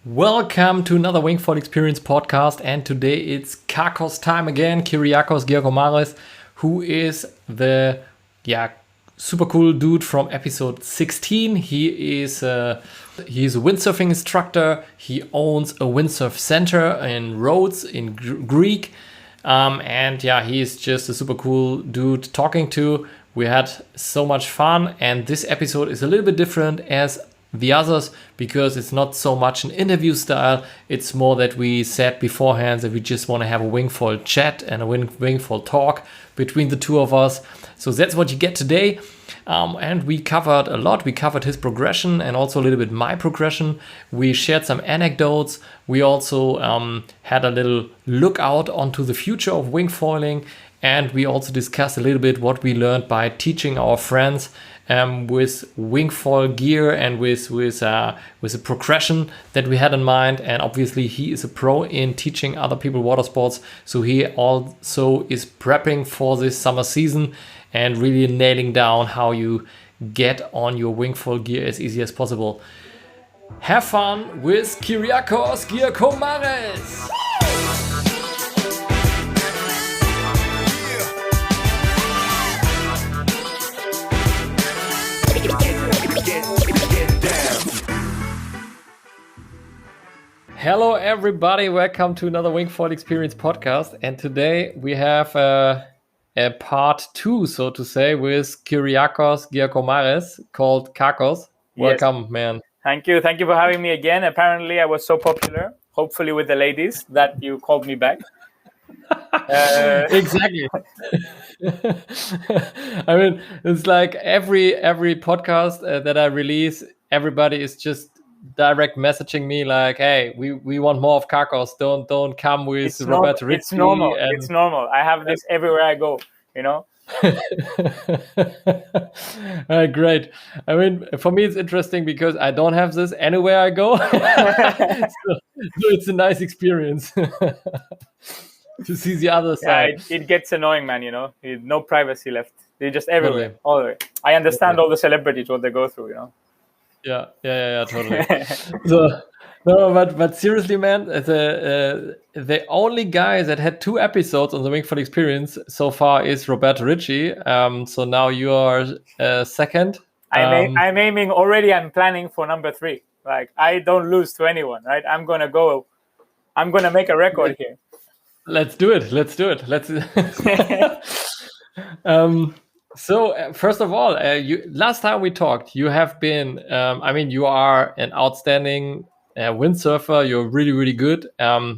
Welcome to another Wingfoil Experience podcast, and today it's Kyriakos time again. Kyriakos Giakoumaros, who is the super cool dude from episode 16. He's a windsurfing instructor. He owns a windsurf center in Rhodes in Greek, he's just a super cool dude talking to. We had so much fun, and this episode is a little bit different as the others because it's not so much an interview style. It's more that we said beforehand that we just want to have a Wingfoil chat and a Wingfoil talk between the two of us. So that's what you get today. And we covered a lot. We covered his progression and also a little bit my progression. We shared some anecdotes. We also had a little look out onto the future of wingfoiling. And we also discussed a little bit what we learned by teaching our friends with wingfoil gear and with a progression that we had in mind. And obviously he is a pro in teaching other people water sports, so he also is prepping for this summer season and really nailing down how you get on your wingfoil gear as easy as possible. Have fun with Kyriakos Giakoumaros. Hello everybody, welcome to another Wingfoil Experience podcast, and today we have a part 2, so to say, with Kyriakos Giakoumaros called Kyriakos. Welcome, yes. Man. Thank you for having me again. Apparently I was so popular, hopefully with the ladies, that you called me back. Exactly. I mean, it's like every podcast that I release, everybody is just direct messaging me like, hey, we want more of Kyriakos. Don't come with Robert Ritchie. It's normal. It's normal. I have this everywhere I go, you know. Great. I mean, for me it's interesting because I don't have this anywhere I go. so it's a nice experience to see the other side. It gets annoying, man, you know. No privacy left. They're just everywhere. All the way. I understand all the celebrities, what they go through, you know. Yeah, totally. So, no, but seriously, man, the only guy that had 2 episodes on the Wingfoil Experience so far is Roberto Ritchie. So now you are second. I'm aiming already. I'm planning for number 3. Like, I don't lose to anyone, right? I'm gonna make a record here. Let's do it. So first of all, last time we talked, you have been, you are an outstanding windsurfer. You're really, really good. I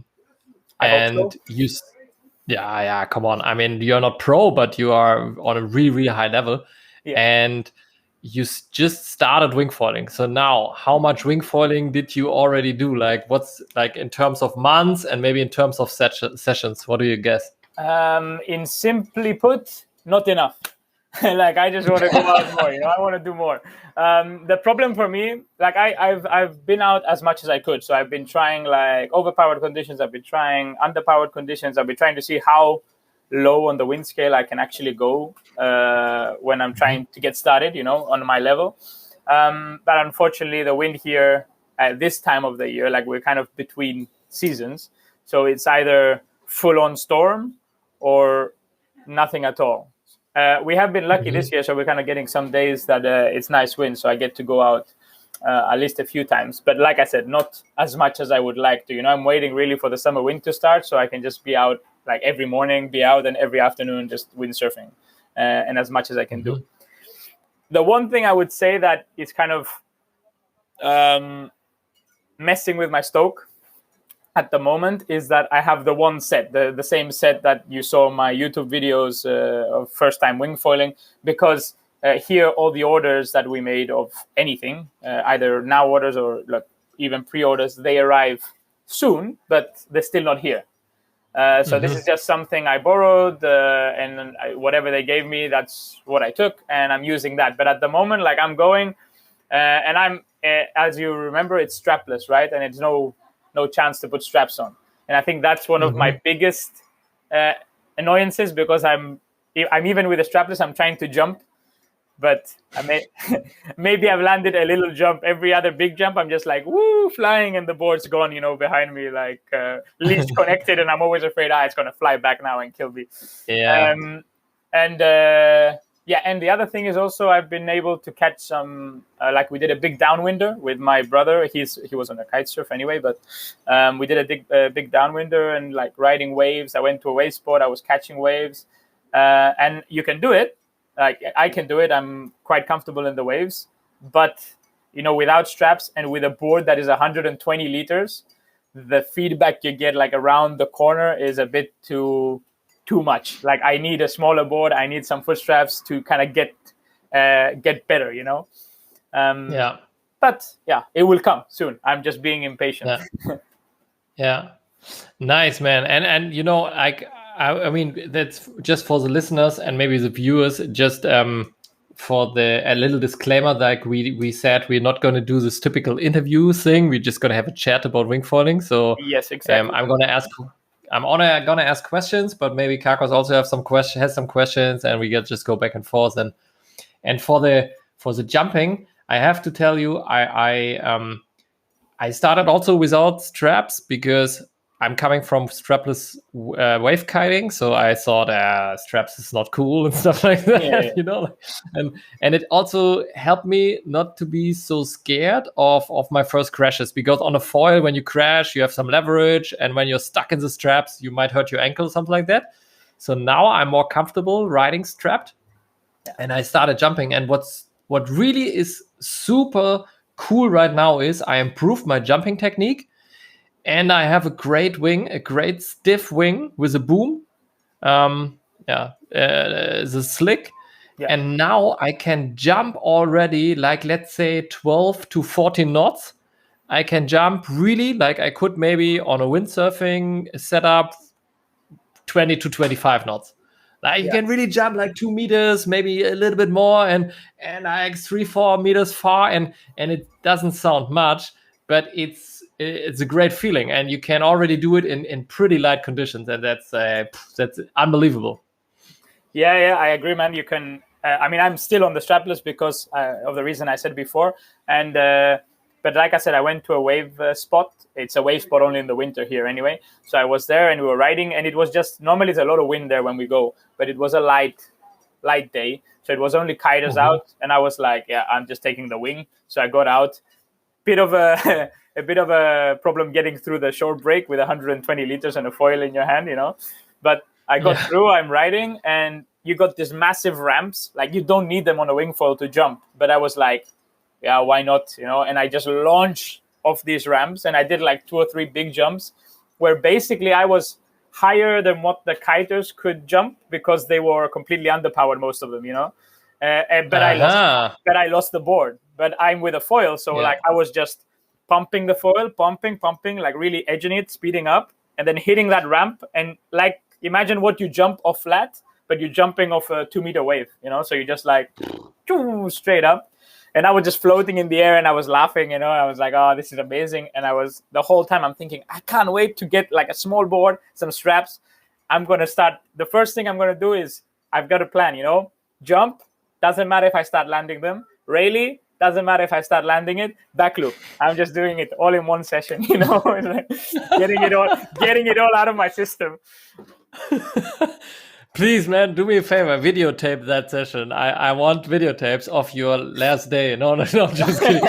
hope so. Come on. I mean, you're not pro, but you are on a really, really high level. Yeah. And you just started wingfoiling. So now, how much wingfoiling did you already do? Like, what's like in terms of months and maybe in terms of sessions? What do you guess? In simply put, not enough. Like, I just want to go out more, you know. I want to do more. The problem for me, like, I've been out as much as I could. So I've been trying like overpowered conditions. I've been trying underpowered conditions. I've been trying to see how low on the wind scale I can actually go when I'm trying to get started, you know, on my level. But unfortunately, the wind here at this time of the year, like, we're kind of between seasons. So it's either full on storm or nothing at all. We have been lucky this year, so we're kind of getting some days that it's nice wind, so I get to go out at least a few times. But like I said, not as much as I would like to. You know, I'm waiting really for the summer wind to start so I can just be out, like, every morning, be out, and every afternoon just windsurfing, and as much as I can do. The one thing I would say that is kind of messing with my stoke at the moment is that I have the one set, the same set that you saw in my YouTube videos of first time wingfoiling, because here all the orders that we made of anything, either now orders or like even pre-orders, they arrive soon, but they're still not here. So this is just something I borrowed, and whatever they gave me, that's what I took, and I'm using that. But at the moment, like, I'm going, and I'm, as you remember, it's strapless, right? And it's no chance to put straps on. And I think that's one of my biggest annoyances, because I'm even with the strapless, I'm trying to jump But maybe I've landed a little jump. Every other big jump, I'm just like, woo, flying, and the board's gone, behind me, like least connected, and I'm always afraid, it's going to fly back now and kill me. Yeah. And the other thing is also I've been able to catch some, like we did a big downwinder with my brother. He was on a kite surf anyway, but we did a big downwinder and like riding waves. I went to a wave spot. I was catching waves, and you can do it. Like I can do it. I'm quite comfortable in the waves, but without straps and with a board that is 120 liters, the feedback you get like around the corner is a bit too much. Like I need a smaller board. I need some foot straps to kind of get better. Yeah. But yeah, it will come soon. I'm just being impatient. Yeah. Nice, man. And like. I mean, that's just for the listeners and maybe the viewers, just for a little disclaimer, like we said, we're not going to do this typical interview thing. We're just going to have a chat about wingfoiling. So yes, exactly. I'm going to ask questions, but maybe Kyriakos also has some questions, and we can just go back and forth. And for the jumping, I have to tell you, I started also without straps because I'm coming from strapless wave kiting, so I thought straps is not cool and stuff like that, Yeah. And it also helped me not to be so scared of my first crashes, because on a foil, when you crash, you have some leverage, and when you're stuck in the straps, you might hurt your ankle, something like that. So now I'm more comfortable riding strapped, and I started jumping. And what really is super cool right now is I improved my jumping technique. And I have a great wing, a great stiff wing with a boom. The slick. Yeah. And now I can jump already, like, let's say 12 to 14 knots. I can jump really, like I could maybe on a windsurfing setup 20 to 25 knots. Like you can really jump like 2 meters, maybe a little bit more, and like 3-4 meters far, and it doesn't sound much, but it's a great feeling, and you can already do it in pretty light conditions, and that's unbelievable. Yeah, I agree, man. You can. I mean, I'm still on the strapless because of the reason I said before, and but like I said, I went to a wave spot. It's a wave spot only in the winter here, anyway. So I was there, and we were riding, and it was just normally there's a lot of wind there when we go, but it was a light day, so it was only kiters out, and I was like, yeah, I'm just taking the wing. So I got out. Bit of a problem getting through the short break with 120 liters and a foil in your hand, But I got through. I'm riding, and you got these massive ramps. Like you don't need them on a wingfoil to jump. But I was like, yeah, why not? And I just launched off these ramps, and I did like 2 or 3 big jumps, where basically I was higher than what the kiters could jump because they were completely underpowered, most of them, But I lost the board. But I'm with a foil, so like I was just pumping the foil, pumping, like really edging it, speeding up, and then hitting that ramp. And like imagine what you jump off flat, but you're jumping off a 2-meter wave, So you're just like straight up. And I was just floating in the air, and I was laughing, I was like, oh, this is amazing. And I was the whole time I'm thinking, I can't wait to get like a small board, some straps. I'm gonna start. The first thing I'm gonna do is I've got a plan, jump. Doesn't matter if I start landing them. Rayleigh, doesn't matter if I start landing it. Back loop. I'm just doing it all in one session, getting it all out of my system. Please, man, do me a favor. Videotape that session. I want videotapes of your last day. No, just kidding.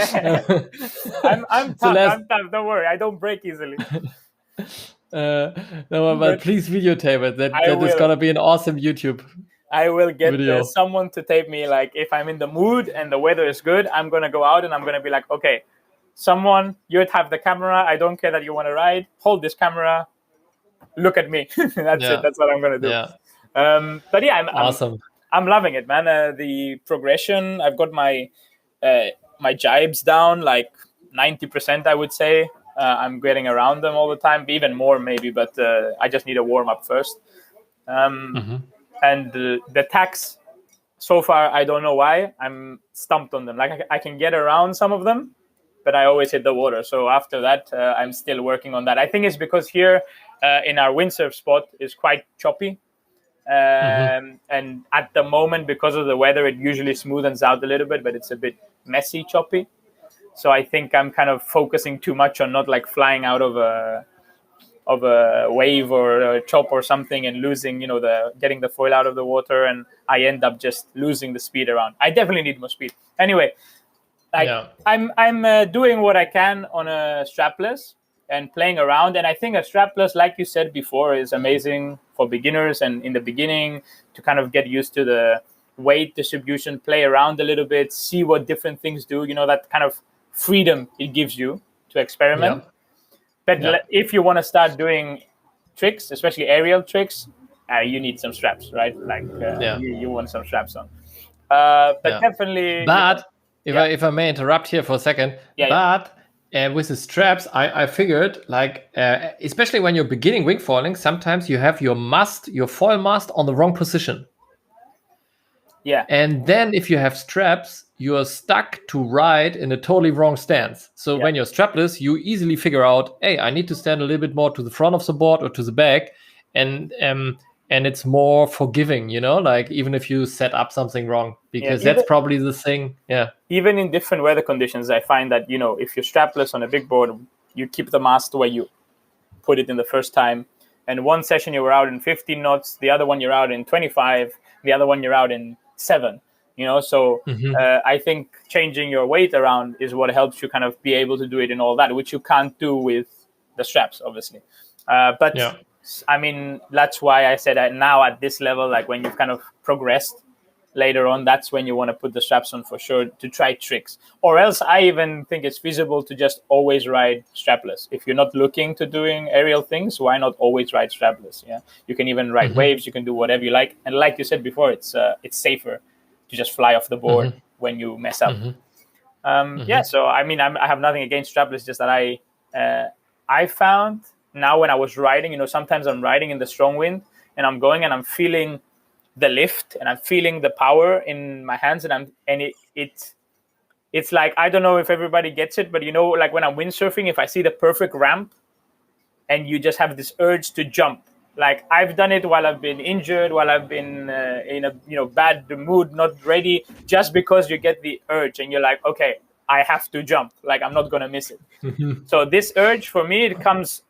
I'm tough. Don't worry. I don't break easily. No, but please videotape it. That is gonna be an awesome YouTube. I will get someone to tape me. Like if I'm in the mood and the weather is good, I'm gonna go out and I'm gonna be like, okay, someone, you have the camera. I don't care that you want to ride. Hold this camera. Look at me. That's it. That's what I'm gonna do. Yeah. But yeah, I'm awesome. I'm loving it, man. The progression. I've got my jibes down like 90%, I would say. I'm getting around them all the time, even more maybe. But I just need a warm up first. And the tacks, so far, I don't know why. I'm stumped on them. Like I can get around some of them, but I always hit the water. So after that, I'm still working on that. I think it's because here in our windsurf spot is quite choppy. And at the moment, because of the weather, it usually smoothens out a little bit, but it's a bit messy, choppy. So I think I'm kind of focusing too much on not like flying out of a wave or a chop or something and losing, getting the foil out of the water, and I end up just losing the speed around. I definitely need more speed. Anyway, I'm doing what I can on a strapless and playing around, and I think a strapless, like you said before, is amazing for beginners and in the beginning to kind of get used to the weight distribution, play around a little bit, see what different things do, that kind of freedom it gives you to experiment. But if you want to start doing tricks, especially aerial tricks, you need some straps, right? Like you want some straps on. But definitely. But if I may interrupt here for a second, with the straps, I figured like especially when you're beginning wingfoiling, sometimes you have your foil mast on the wrong position. Yeah. And then if you have straps, you're stuck to ride in a totally wrong stance. So when you're strapless, you easily figure out, hey, I need to stand a little bit more to the front of the board or to the back. And it's more forgiving, like even if you set up something wrong, because that's probably the thing. Yeah. Even in different weather conditions, I find that, if you're strapless on a big board, you keep the mast where you put it in the first time. And one session you were out in 15 knots, the other one you're out in 25, the other one you're out in 7. So I think changing your weight around is what helps you kind of be able to do it in all that, which you can't do with the straps, obviously. I mean, that's why I said that now at this level, like when you've kind of progressed later on, that's when you want to put the straps on for sure to try tricks. Or else I even think it's feasible to just always ride strapless. If you're not looking to doing aerial things, why not always ride strapless? Yeah, you can even ride waves. You can do whatever you like. And like you said before, it's safer to just fly off the board when you mess up. So I mean, I have nothing against strapless, just that I found now when I was riding, sometimes I'm riding in the strong wind and I'm going and I'm feeling the lift and I'm feeling the power in my hands, and it's like, I don't know if everybody gets it, but like when I'm windsurfing, if I see the perfect ramp and you just have this urge to jump. Like I've done it while I've been injured, while I've been in a bad mood, not ready, just because you get the urge and you're like, okay, I have to jump. Like I'm not going to miss it. So this urge for me, it comes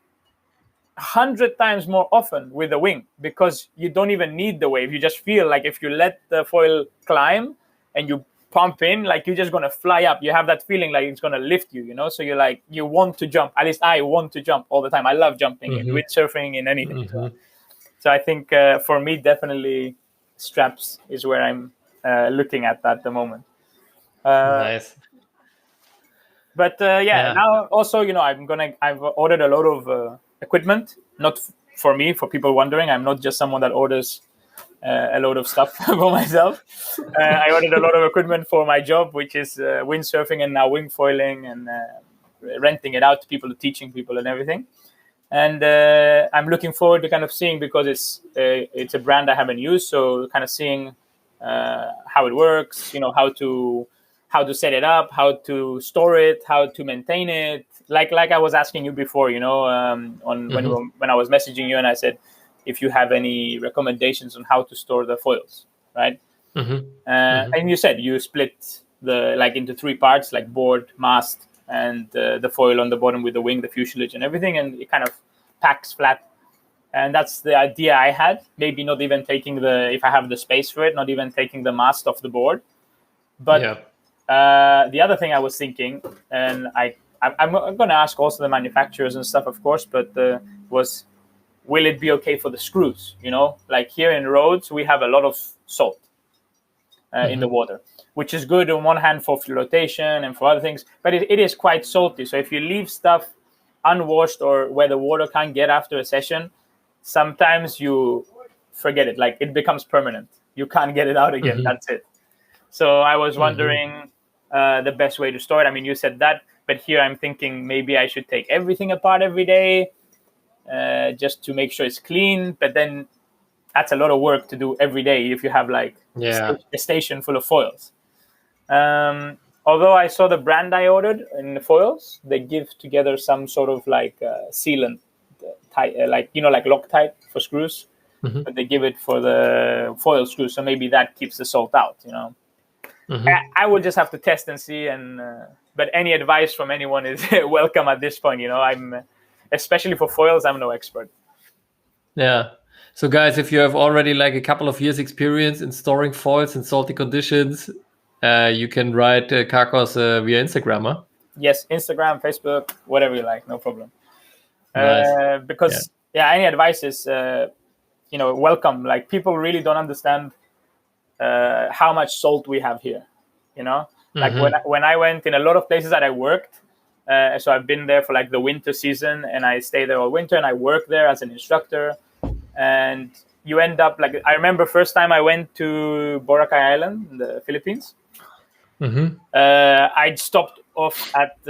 100 times more often with the wing, because you don't even need the wave. You just feel like if you let the foil climb and you pump in, like you're just going to fly up. You have that feeling like it's going to lift you, So you're like, you want to jump. At least I want to jump all the time. I love jumping in windsurfing, in anything. So I think for me, definitely straps is where I'm looking at the moment. Nice. But now also, I've ordered a lot of equipment, not for me, for people wondering. I'm not just someone that orders a load of stuff for myself. I ordered a lot of equipment for my job, which is windsurfing and now wingfoiling and renting it out to people, teaching people and everything. And I'm looking forward to kind of seeing, because it's a brand I haven't used, so kind of seeing how it works, how to set it up, how to store it, how to maintain it. Like I was asking you before, when I was messaging you, and I said, if you have any recommendations on how to store the foils, right? And you said you split into 3 parts, like board, mast, and the foil on the bottom with the wing, the fuselage, and everything, and it kind of packs flat. And that's the idea I had. Maybe not even taking if I have the space for it, not even taking the mast off the board, but. The other thing I was thinking, and I'm going to ask also the manufacturers and stuff, of course, but was, will it be okay for the screws? Like here in Rhodes, we have a lot of salt in the water, which is good on one hand for flotation and for other things, but it is quite salty. So if you leave stuff unwashed or where the water can't get after a session, sometimes you forget it. Like it becomes permanent. You can't get it out again. That's it. So I was wondering the best way to store it. I mean, you said that, but here I'm thinking maybe I should take everything apart every day just to make sure it's clean. But then that's a lot of work to do every day if you have a station full of foils. Although I saw the brand I ordered in the foils, they give together some sort of sealant, like Loctite for screws. but they give it for the foil screw. So maybe that keeps the salt out, you know. I will just have to test and see. But any advice from anyone is welcome at this point, you know. Especially for foils, I'm no expert. Yeah. So guys, if you have already like a couple of years experience in storing foils in salty conditions, you can write Kyriakos via Instagram, huh? Yes, Instagram, Facebook, whatever you like, no problem. Nice. Because any advice is, welcome. Like, people really don't understand how much salt we have here, you know. Like when I went in a lot of places that I worked, so I've been there for like the winter season, and I stay there all winter, and I work there as an instructor. And you end up like, I remember first time I went to Boracay Island in the Philippines. I'd stopped off at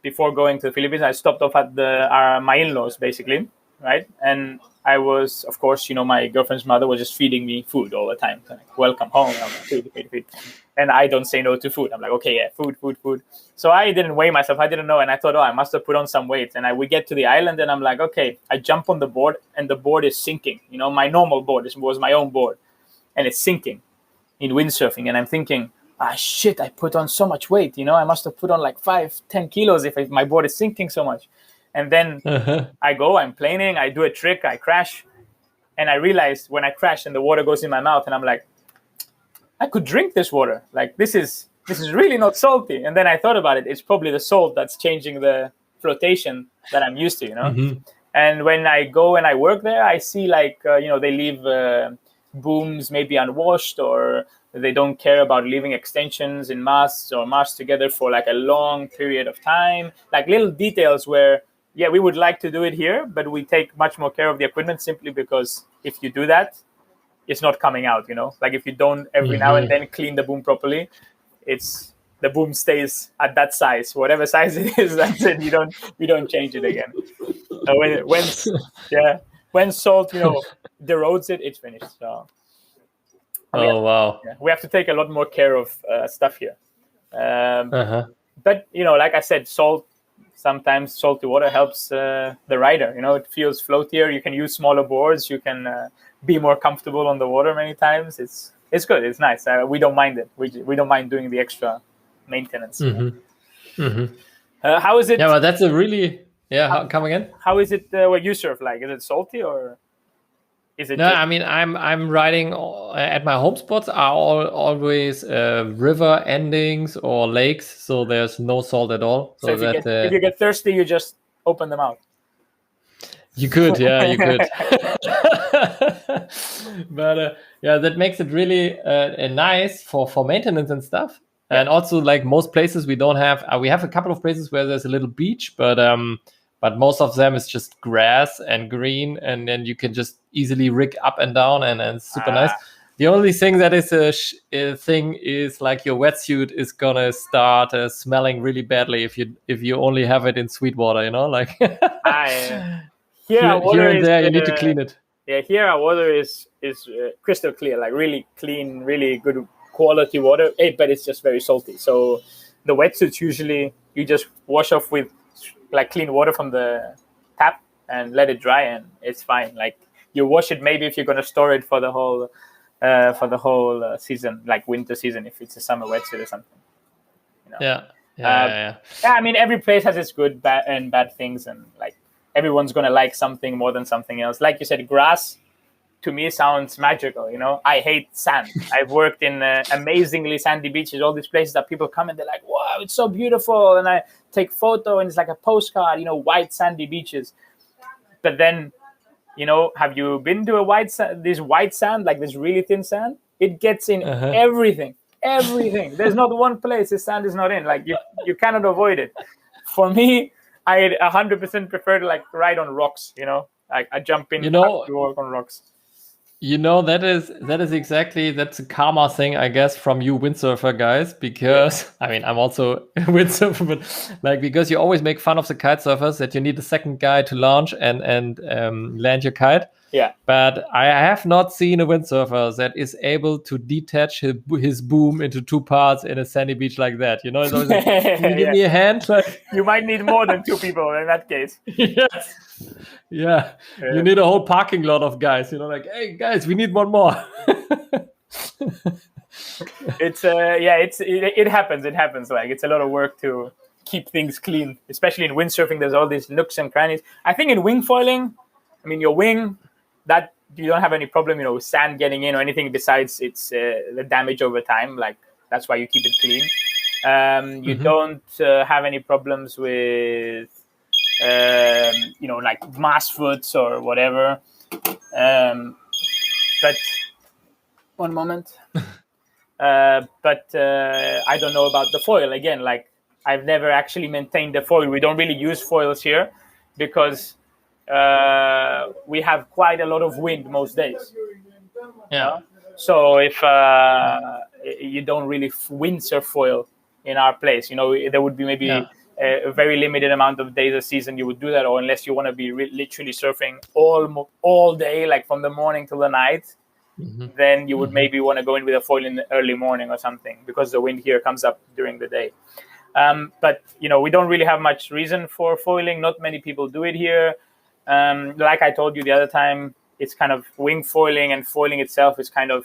before going to the Philippines. I stopped off at my in-laws, basically, right? And I was, of course, you know, my girlfriend's mother was just feeding me food all the time. So like, welcome home, I'm like, food. And I don't say no to food. I'm like, okay, yeah, food. So I didn't weigh myself. I didn't know. And I thought, I must have put on some weight. And we get to the island, and I'm like, okay, I jump on the board, and the board is sinking. You know, my normal board was my own board, and it's sinking in windsurfing. And I'm thinking, shit, I put on so much weight. You know, I must have put on like 5-10 kilos if my board is sinking so much. And then I'm planing, I do a trick, I crash. And I realized when I crash and the water goes in my mouth, and I'm like, I could drink this water. Like, this is really not salty. And then I thought about it. It's probably the salt that's changing the flotation that I'm used to, you know. And when I go and I work there, I see like, they leave booms maybe unwashed, or they don't care about leaving extensions in masts or masts together for like a long period of time. Like little details where, we would like to do it here, but we take much more care of the equipment, simply because if you do that, it's not coming out, you know. Like if you don't every now and then clean the boom properly, the boom stays at that size, whatever size it is. That's it. You don't change it again. When salt, the Rhodes it's finished. So wow. We have to take a lot more care of stuff here. But like I said, sometimes salty water helps the rider. You know, it feels floatier. You can use smaller boards. You can be more comfortable on the water many times. It's good. It's nice. We don't mind it. We don't mind doing the extra maintenance. How is it? Yeah, well, that's a really come again. How is it where you surf? Like, is it salty, or is it? No, I mean, I'm riding at my home spots are always river endings or lakes, so there's no salt at all. So if you get thirsty, you just open them out. You could, you could. But that makes it really nice for maintenance and stuff. And also, like most places, we don't have. We have a couple of places where there's a little beach, but most of them is just grass and green, and then you can just easily rig up and down, and it's super nice. The only thing that is a thing is like your wetsuit is gonna start smelling really badly if you only have it in sweet water, you know, like. Here and there, you need to clean it. Yeah, here our water is crystal clear, like really clean, really good quality water. But it's just very salty. So the wetsuits usually you just wash off with like clean water from the tap and let it dry, and it's fine. Like you wash it maybe if you're gonna store it for the whole season, like winter season, if it's a summer wetsuit or something. You know? Yeah. I mean, every place has its good, bad things, and like. Everyone's going to like something more than something else. Like you said, grass, to me, sounds magical. You know, I hate sand. I've worked in amazingly sandy beaches, all these places that people come and they're like, wow, it's so beautiful. And I take photo and it's like a postcard, white sandy beaches. But then, have you been to this white sand, like this really thin sand? It gets in everything. There's not one place the sand is not in. Like you cannot avoid it. For me, I 100% prefer to like ride on rocks, I jump in to work on rocks. That is exactly, that's a karma thing, I guess, from you windsurfer guys, because I mean, I'm also a windsurfer, but like, because you always make fun of the kite surfers that you need a second guy to launch and land your kite. Yeah. But I have not seen a windsurfer that is able to detach his boom into two parts in a sandy beach like that. You know, it's always like, can you give me a hand? Like, You might need more than two people in that case. yes. Yeah. You need a whole parking lot of guys, you know, like, hey guys, we need one more. It happens. It happens. Like, it's a lot of work to keep things clean, especially in windsurfing. There's all these nooks and crannies. I think in wingfoiling, I mean, your wing, that you don't have any problem, you know, with sand getting in or anything besides it's the damage over time. Like, that's why you keep it clean. You don't have any problems with, you know, like mass foots or whatever. But one moment. But I don't know about the foil. Again, like, I've never actually maintained the foil. We don't really use foils here because we have quite a lot of wind most days. Yeah. So if you don't really windsurf foil in our place, you know, there would be maybe a very limited amount of days a season you would do that, or unless you want to be literally surfing all day, like from the morning till the night. Then you would maybe want to go in with a foil in the early morning or something, because the wind here comes up during the day. But, you know, we don't really have much reason for foiling. Not many people do it here. Like I told you the other time, it's kind of wing foiling and foiling itself is kind of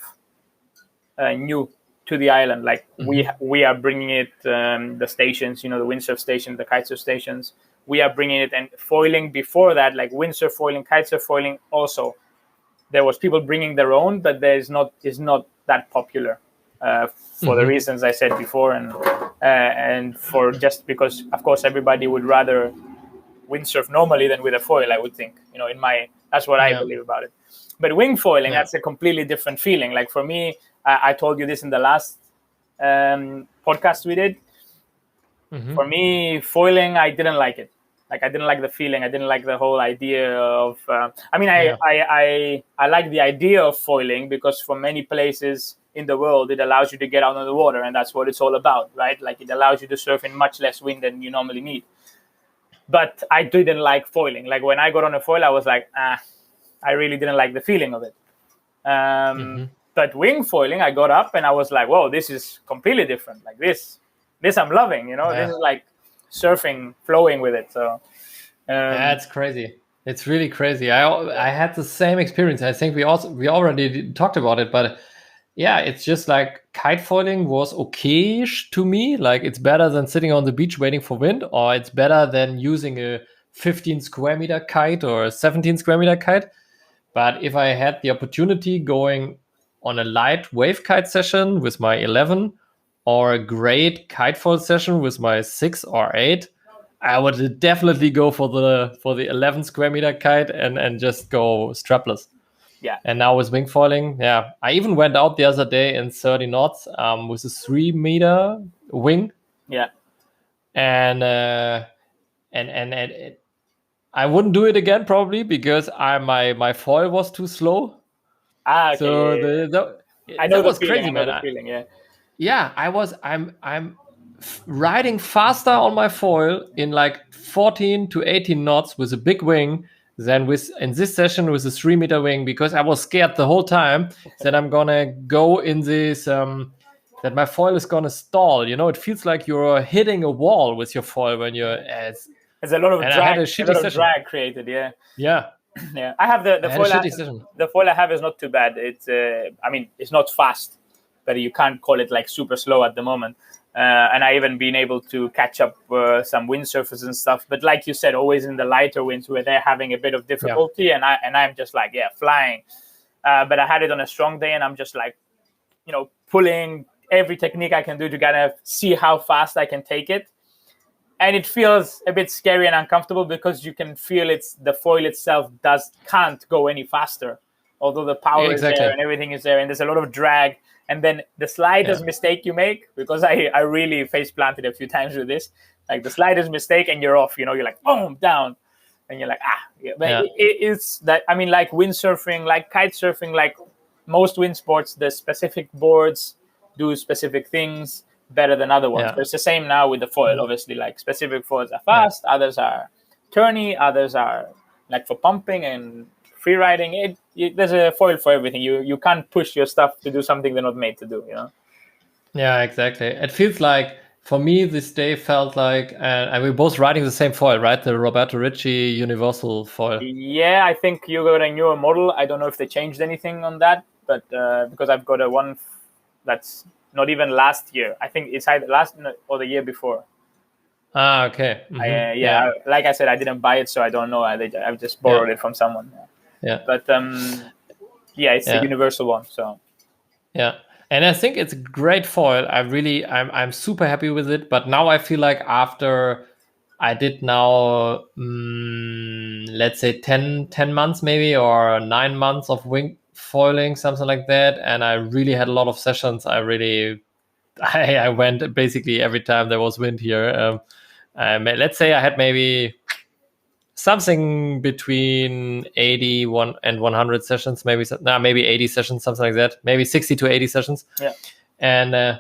new to the island. Like we are bringing it, the stations, you know, the windsurf stations, the kitesurf stations, we are bringing it. And foiling before that, like windsurf foiling, kitesurf foiling also, there was people bringing their own, but is not that popular for the reasons I said before, and for just because, of course, everybody would rather windsurf normally than with a foil. I would think, you know, that's what I believe about it. But wing foiling, that's a completely different feeling. Like for me, I told you this in the last podcast we did. For me, foiling, I didn't like it. Like, I didn't like the feeling. I didn't like the whole idea of. I like the idea of foiling because for many places in the world, it allows you to get out on the water, and that's what it's all about, right? Like, it allows you to surf in much less wind than you normally need. But I didn't like foiling. Like, when I got on a foil, I was like, I really didn't like the feeling of it. But wing foiling, I got up and I was like, whoa, this is completely different. Like this I'm loving, you know. This is like surfing, flowing with it. So that's crazy. It's really crazy. I had the same experience. I think we already talked about it, but yeah, it's just like kite foiling was okay-ish to me. Like, it's better than sitting on the beach waiting for wind, or it's better than using a 15 square meter kite or a 17 square meter kite. But if I had the opportunity going on a light wave kite session with my 11, or a great kite foil session with my 6 or 8, I would definitely go for the 11 square meter kite and just go strapless. Yeah. And now with wing foiling, I even went out the other day in 30 knots with a 3 meter wing. Yeah. And I wouldn't do it again probably because my foil was too slow. Okay. So I know that was the feeling. crazy, man. The feeling, yeah. Yeah, I'm riding faster on my foil in like 14 to 18 knots with a big wing than in this session with a 3 meter wing, because I was scared the whole time that I'm gonna go in this that my foil is gonna stall. You know, it feels like you're hitting a wall with your foil when you're there's a lot of drag. I had a shitty drag created. Yeah. Yeah. Yeah. I have the foil. The foil I have is not too bad. It's I mean, it's not fast, but you can't call it like super slow at the moment. And I even been able to catch up some windsurfers and stuff. But like you said, always in the lighter winds where they're having a bit of difficulty, and I'm just like, flying. But I had it on a strong day, and I'm just like, you know, pulling every technique I can do to kind of see how fast I can take it. And it feels a bit scary and uncomfortable because you can feel the foil itself can't go any faster, although the power is there and everything is there, and there's a lot of drag. And then the slightest mistake you make, because I really face planted a few times with this, like the slightest mistake and you're off, you know, you're like, boom, down. And you're like, But it's that, I mean, like windsurfing, like kite surfing, like most wind sports, the specific boards do specific things better than other ones. But it's the same now with the foil, obviously. Like specific foils are fast, others are turny, others are like for pumping and free riding, there's a foil for everything. You can't push your stuff to do something they're not made to do, you know? Yeah, exactly. It feels like, for me, this day felt like, and we're both riding the same foil, right? The Roberto Ricci Universal foil. Yeah, I think you got a newer model. I don't know if they changed anything on that, but because I've got a one that's not even last year. I think it's either last or the year before. Ah, okay. Mm-hmm. Like I said, I didn't buy it, so I don't know. I've just borrowed it from someone. Yeah. But it's the universal one. So. Yeah. And I think it's a great foil. I'm super happy with it. But now I feel like after I did now, let's say 10 months maybe, or 9 months of wing foiling, something like that. And I really had a lot of sessions. I went basically every time there was wind here. Let's say I had maybe something between 81 and 100 sessions, maybe 80 sessions, something like that, maybe 60 to 80 sessions. Yeah. And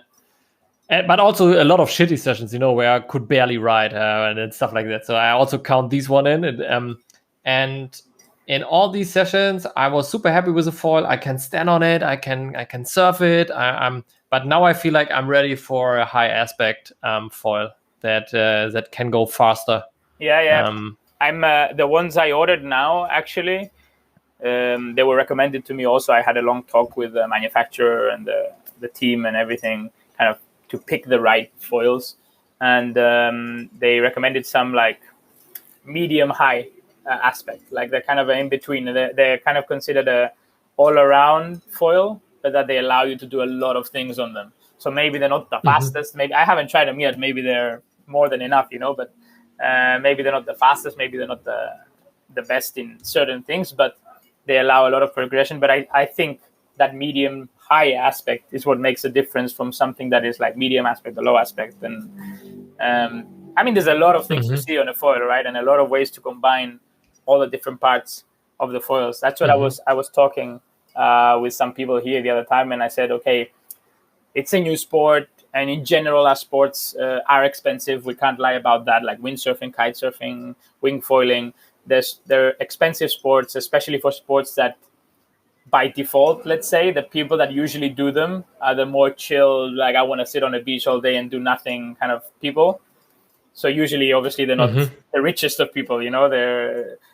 but also a lot of shitty sessions, where I could barely ride and stuff like that. So I also count these one in. And in all these sessions, I was super happy with the foil. I can stand on it. I can surf it. But now I feel like I'm ready for a high aspect foil that can go faster. Yeah. I'm the ones I ordered now, actually, they were recommended to me also. I had a long talk with the manufacturer and the team and everything, kind of to pick the right foils. And they recommended some like medium high aspect, like they're kind of in between. They're kind of considered a all-around foil, but that they allow you to do a lot of things on them. So maybe they're not the fastest. Maybe I haven't tried them yet. Maybe they're more than enough, but maybe they're not the fastest, maybe they're not the best in certain things, but they allow a lot of progression. But I think that medium high aspect is what makes a difference from something that is like medium aspect or low aspect. And there's a lot of things to see on a foil, right? And a lot of ways to combine all the different parts of the foils. That's what I was talking with some people here the other time, and I said, okay, it's a new sport. And in general, our sports are expensive. We can't lie about that. Like windsurfing, kitesurfing, wingfoiling. They're expensive sports, especially for sports that, by default, let's say, the people that usually do them are the more chill, like I want to sit on a beach all day and do nothing kind of people. So usually, obviously, they're not the richest of people,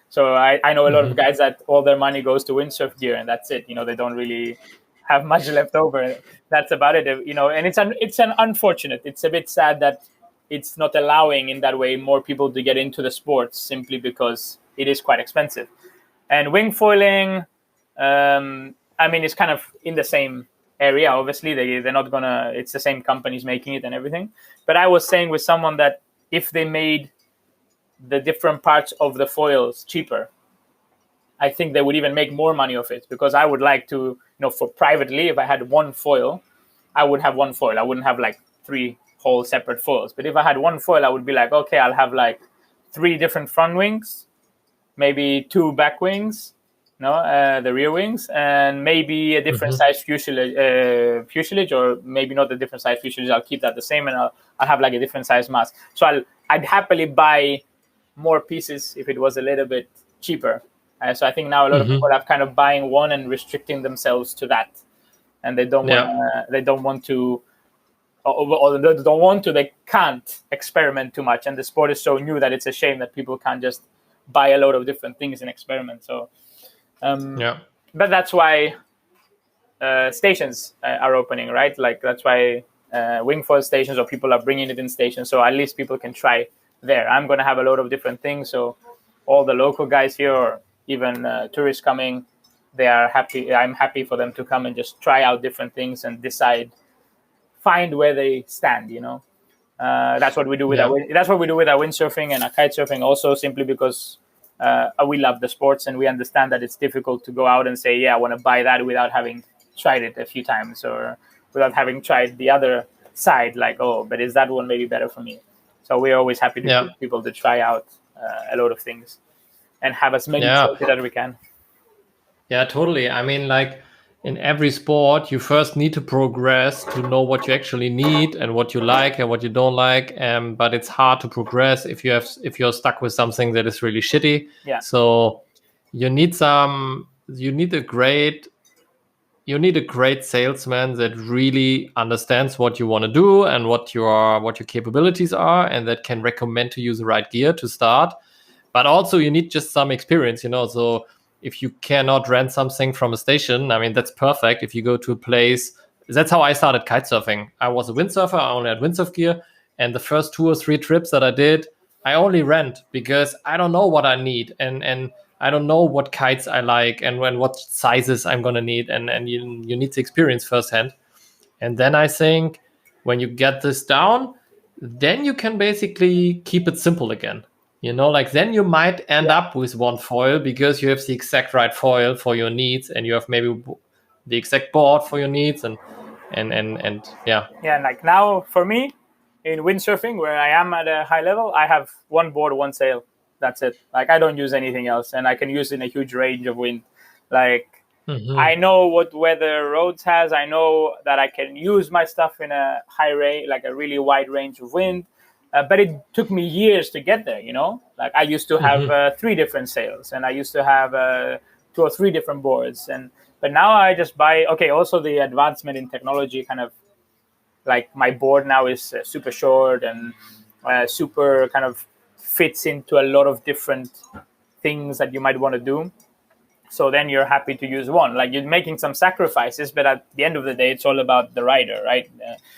So I know a lot of guys that all their money goes to windsurf gear and that's it. They don't really have much left over. That's about it, and it's an unfortunate. It's a bit sad that it's not allowing in that way more people to get into the sports simply because it is quite expensive. And wingfoiling, it's kind of in the same area. Obviously, they're not gonna. It's the same companies making it and everything. But I was saying with someone that if they made the different parts of the foils cheaper, I think they would even make more money of it, because I would like to, for privately, if I had one foil, I would have one foil. I wouldn't have like 3 whole separate foils. But if I had one foil, I would be like, okay, I'll have like 3 different front wings, maybe 2 back wings, the rear wings, and maybe a different size fuselage, or maybe not a different size fuselage. I'll keep that the same, and I'll have like a different size mast. So I'd happily buy more pieces if it was a little bit cheaper. So I think now a lot of people are kind of buying one and restricting themselves to that, and they don't want to, they can't experiment too much. And the sport is so new that it's a shame that people can't just buy a load of different things and experiment. So, but that's why stations are opening, right? Like that's why wingfoil stations, or people are bringing it in stations, so at least people can try there. I'm going to have a load of different things, so all the local guys here, or even tourists coming, they are happy. I'm happy for them to come and just try out different things and find where they stand. That's what we do with that's what we do with our windsurfing and our kitesurfing. Also, simply because we love the sports and we understand that it's difficult to go out and say, yeah, I want to buy that without having tried it a few times, or without having tried the other side. Like, oh, but is that one maybe better for me? So we're always happy to get people to try out a lot of things and have as many choices as we can. Yeah, totally. Like in every sport, you first need to progress to know what you actually need and what you like and what you don't like. But it's hard to progress if you're stuck with something that is really shitty. Yeah. So you need a great salesman that really understands what you want to do and what your capabilities are, and that can recommend to you the right gear to start. But also you need just some experience, so if you cannot rent something from a station, I mean, that's perfect. If you go to a place, that's how I started kitesurfing. I was a windsurfer. I only had windsurf gear, and the first 2 or 3 trips that I did, I only rent, because I don't know what I need, and I don't know what kites I like, and what sizes I'm gonna need, and you need the experience firsthand. And then I think when you get this down, then you can basically keep it simple again. Like then you might end up with one foil because you have the exact right foil for your needs, and you have maybe the exact board for your needs, and yeah. Yeah, and like now for me in windsurfing, where I am at a high level, I have one board, one sail. That's it. Like I don't use anything else, and I can use it in a huge range of wind. Like I know what weather Rhodes has. I know that I can use my stuff in a high range, like a really wide range of wind. But it took me years to get there, Like I used to have 3 different sails, and I used to have 2 or 3 different boards. But now I just buy, also the advancement in technology kind of, like my board now is super short and super kind of fits into a lot of different things that you might want to do. So then you're happy to use one. Like you're making some sacrifices, but at the end of the day, it's all about the rider, right?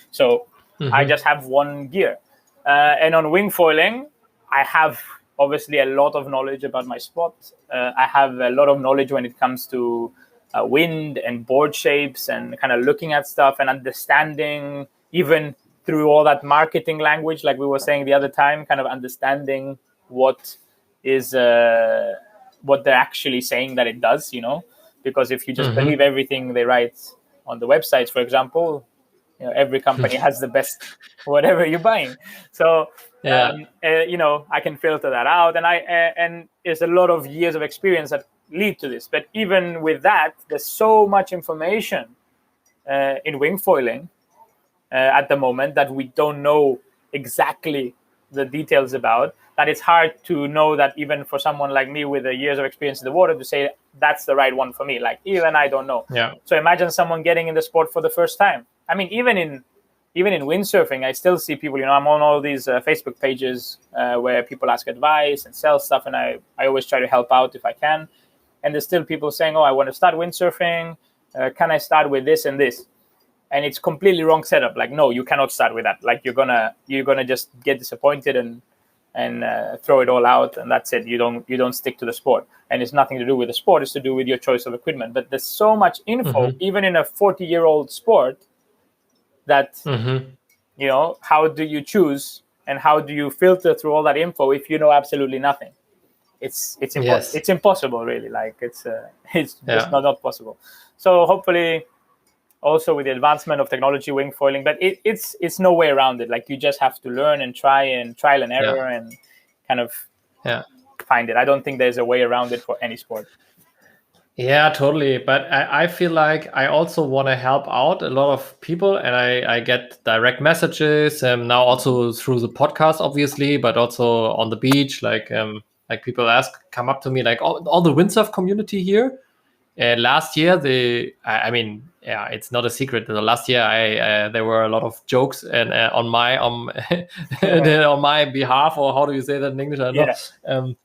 So I just have one gear. And on wingfoiling, I have obviously a lot of knowledge about my spot. I have a lot of knowledge when it comes to wind and board shapes and kind of looking at stuff and understanding, even through all that marketing language, like we were saying the other time, kind of understanding what is what they're actually saying that it does, because if you just believe everything they write on the websites, for example, every company has the best whatever you're buying. So I can filter that out, and there's a lot of years of experience that lead to this. But even with that, there's so much information in wingfoiling at the moment that we don't know exactly the details about, that it's hard to know that even for someone like me with the years of experience in the water to say that's the right one for me. Like even I don't know. Yeah. So imagine someone getting in the sport for the first time. I mean, even in windsurfing, I still see people, I'm on all these Facebook pages where people ask advice and sell stuff, and I always try to help out if I can. And there's still people saying, I want to start windsurfing. Can I start with this and this? And it's completely wrong setup. Like, no, you cannot start with that. Like you're gonna just get disappointed and throw it all out, and that's it. You don't stick to the sport, and it's nothing to do with the sport. It's to do with your choice of equipment. But there's so much info, even in a 40-year-old sport, that how do you choose and how do you filter through all that info if you know absolutely nothing? It's impossible, really. Like it's not possible. So hopefully, also with the advancement of technology, wingfoiling, but it's no way around it. Like you just have to learn and trial and error and kind of find it. I don't think there's a way around it for any sport. Yeah, totally. But I feel like I also want to help out a lot of people, and I get direct messages now also through the podcast, obviously, but also on the beach. Like people come up to me, like all the windsurf community here. Last year, it's not a secret. Last year, there were a lot of jokes and on my on my behalf, or how do you say that in English? I don't know.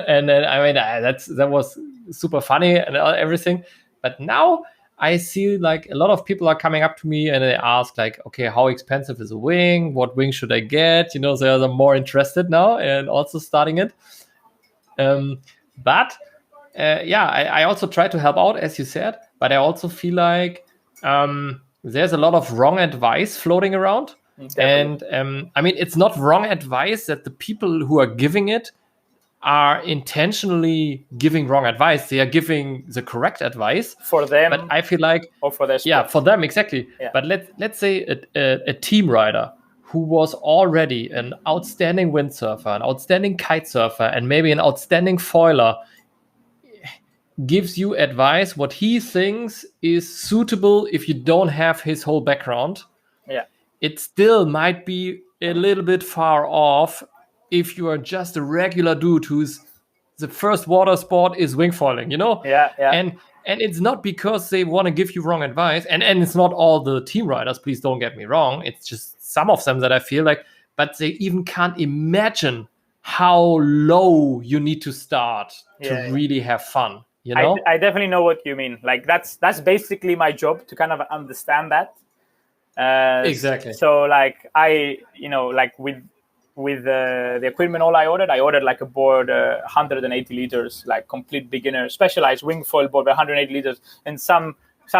And then that was super funny and everything. But now I see like a lot of people are coming up to me and they ask like, okay, how expensive is a wing? What wing should I get? They're more interested now and also starting it. I also try to help out, as you said, but I also feel like there's a lot of wrong advice floating around. Definitely. And it's not wrong advice that the people who are giving it are intentionally giving wrong advice. They are giving the correct advice for them, but I feel like, or for their sport. Yeah, for them, exactly. Yeah. But let's say a team rider who was already an outstanding windsurfer, an outstanding kite surfer, and maybe an outstanding foiler, gives you advice what he thinks is suitable if you don't have his whole background. Yeah, it still might be a little bit far off if you are just a regular dude who's the first water sport is wingfoiling, Yeah. And it's not because they want to give you wrong advice, and it's not all the team riders, please don't get me wrong, it's just some of them that I feel like, but they even can't imagine how low you need to start to really have fun. I definitely know what you mean. Like that's basically my job, to kind of understand that. Exactly. So like like with the equipment all I ordered like a board, 180 liters, like complete beginner specialized wingfoil board, 180 liters. And some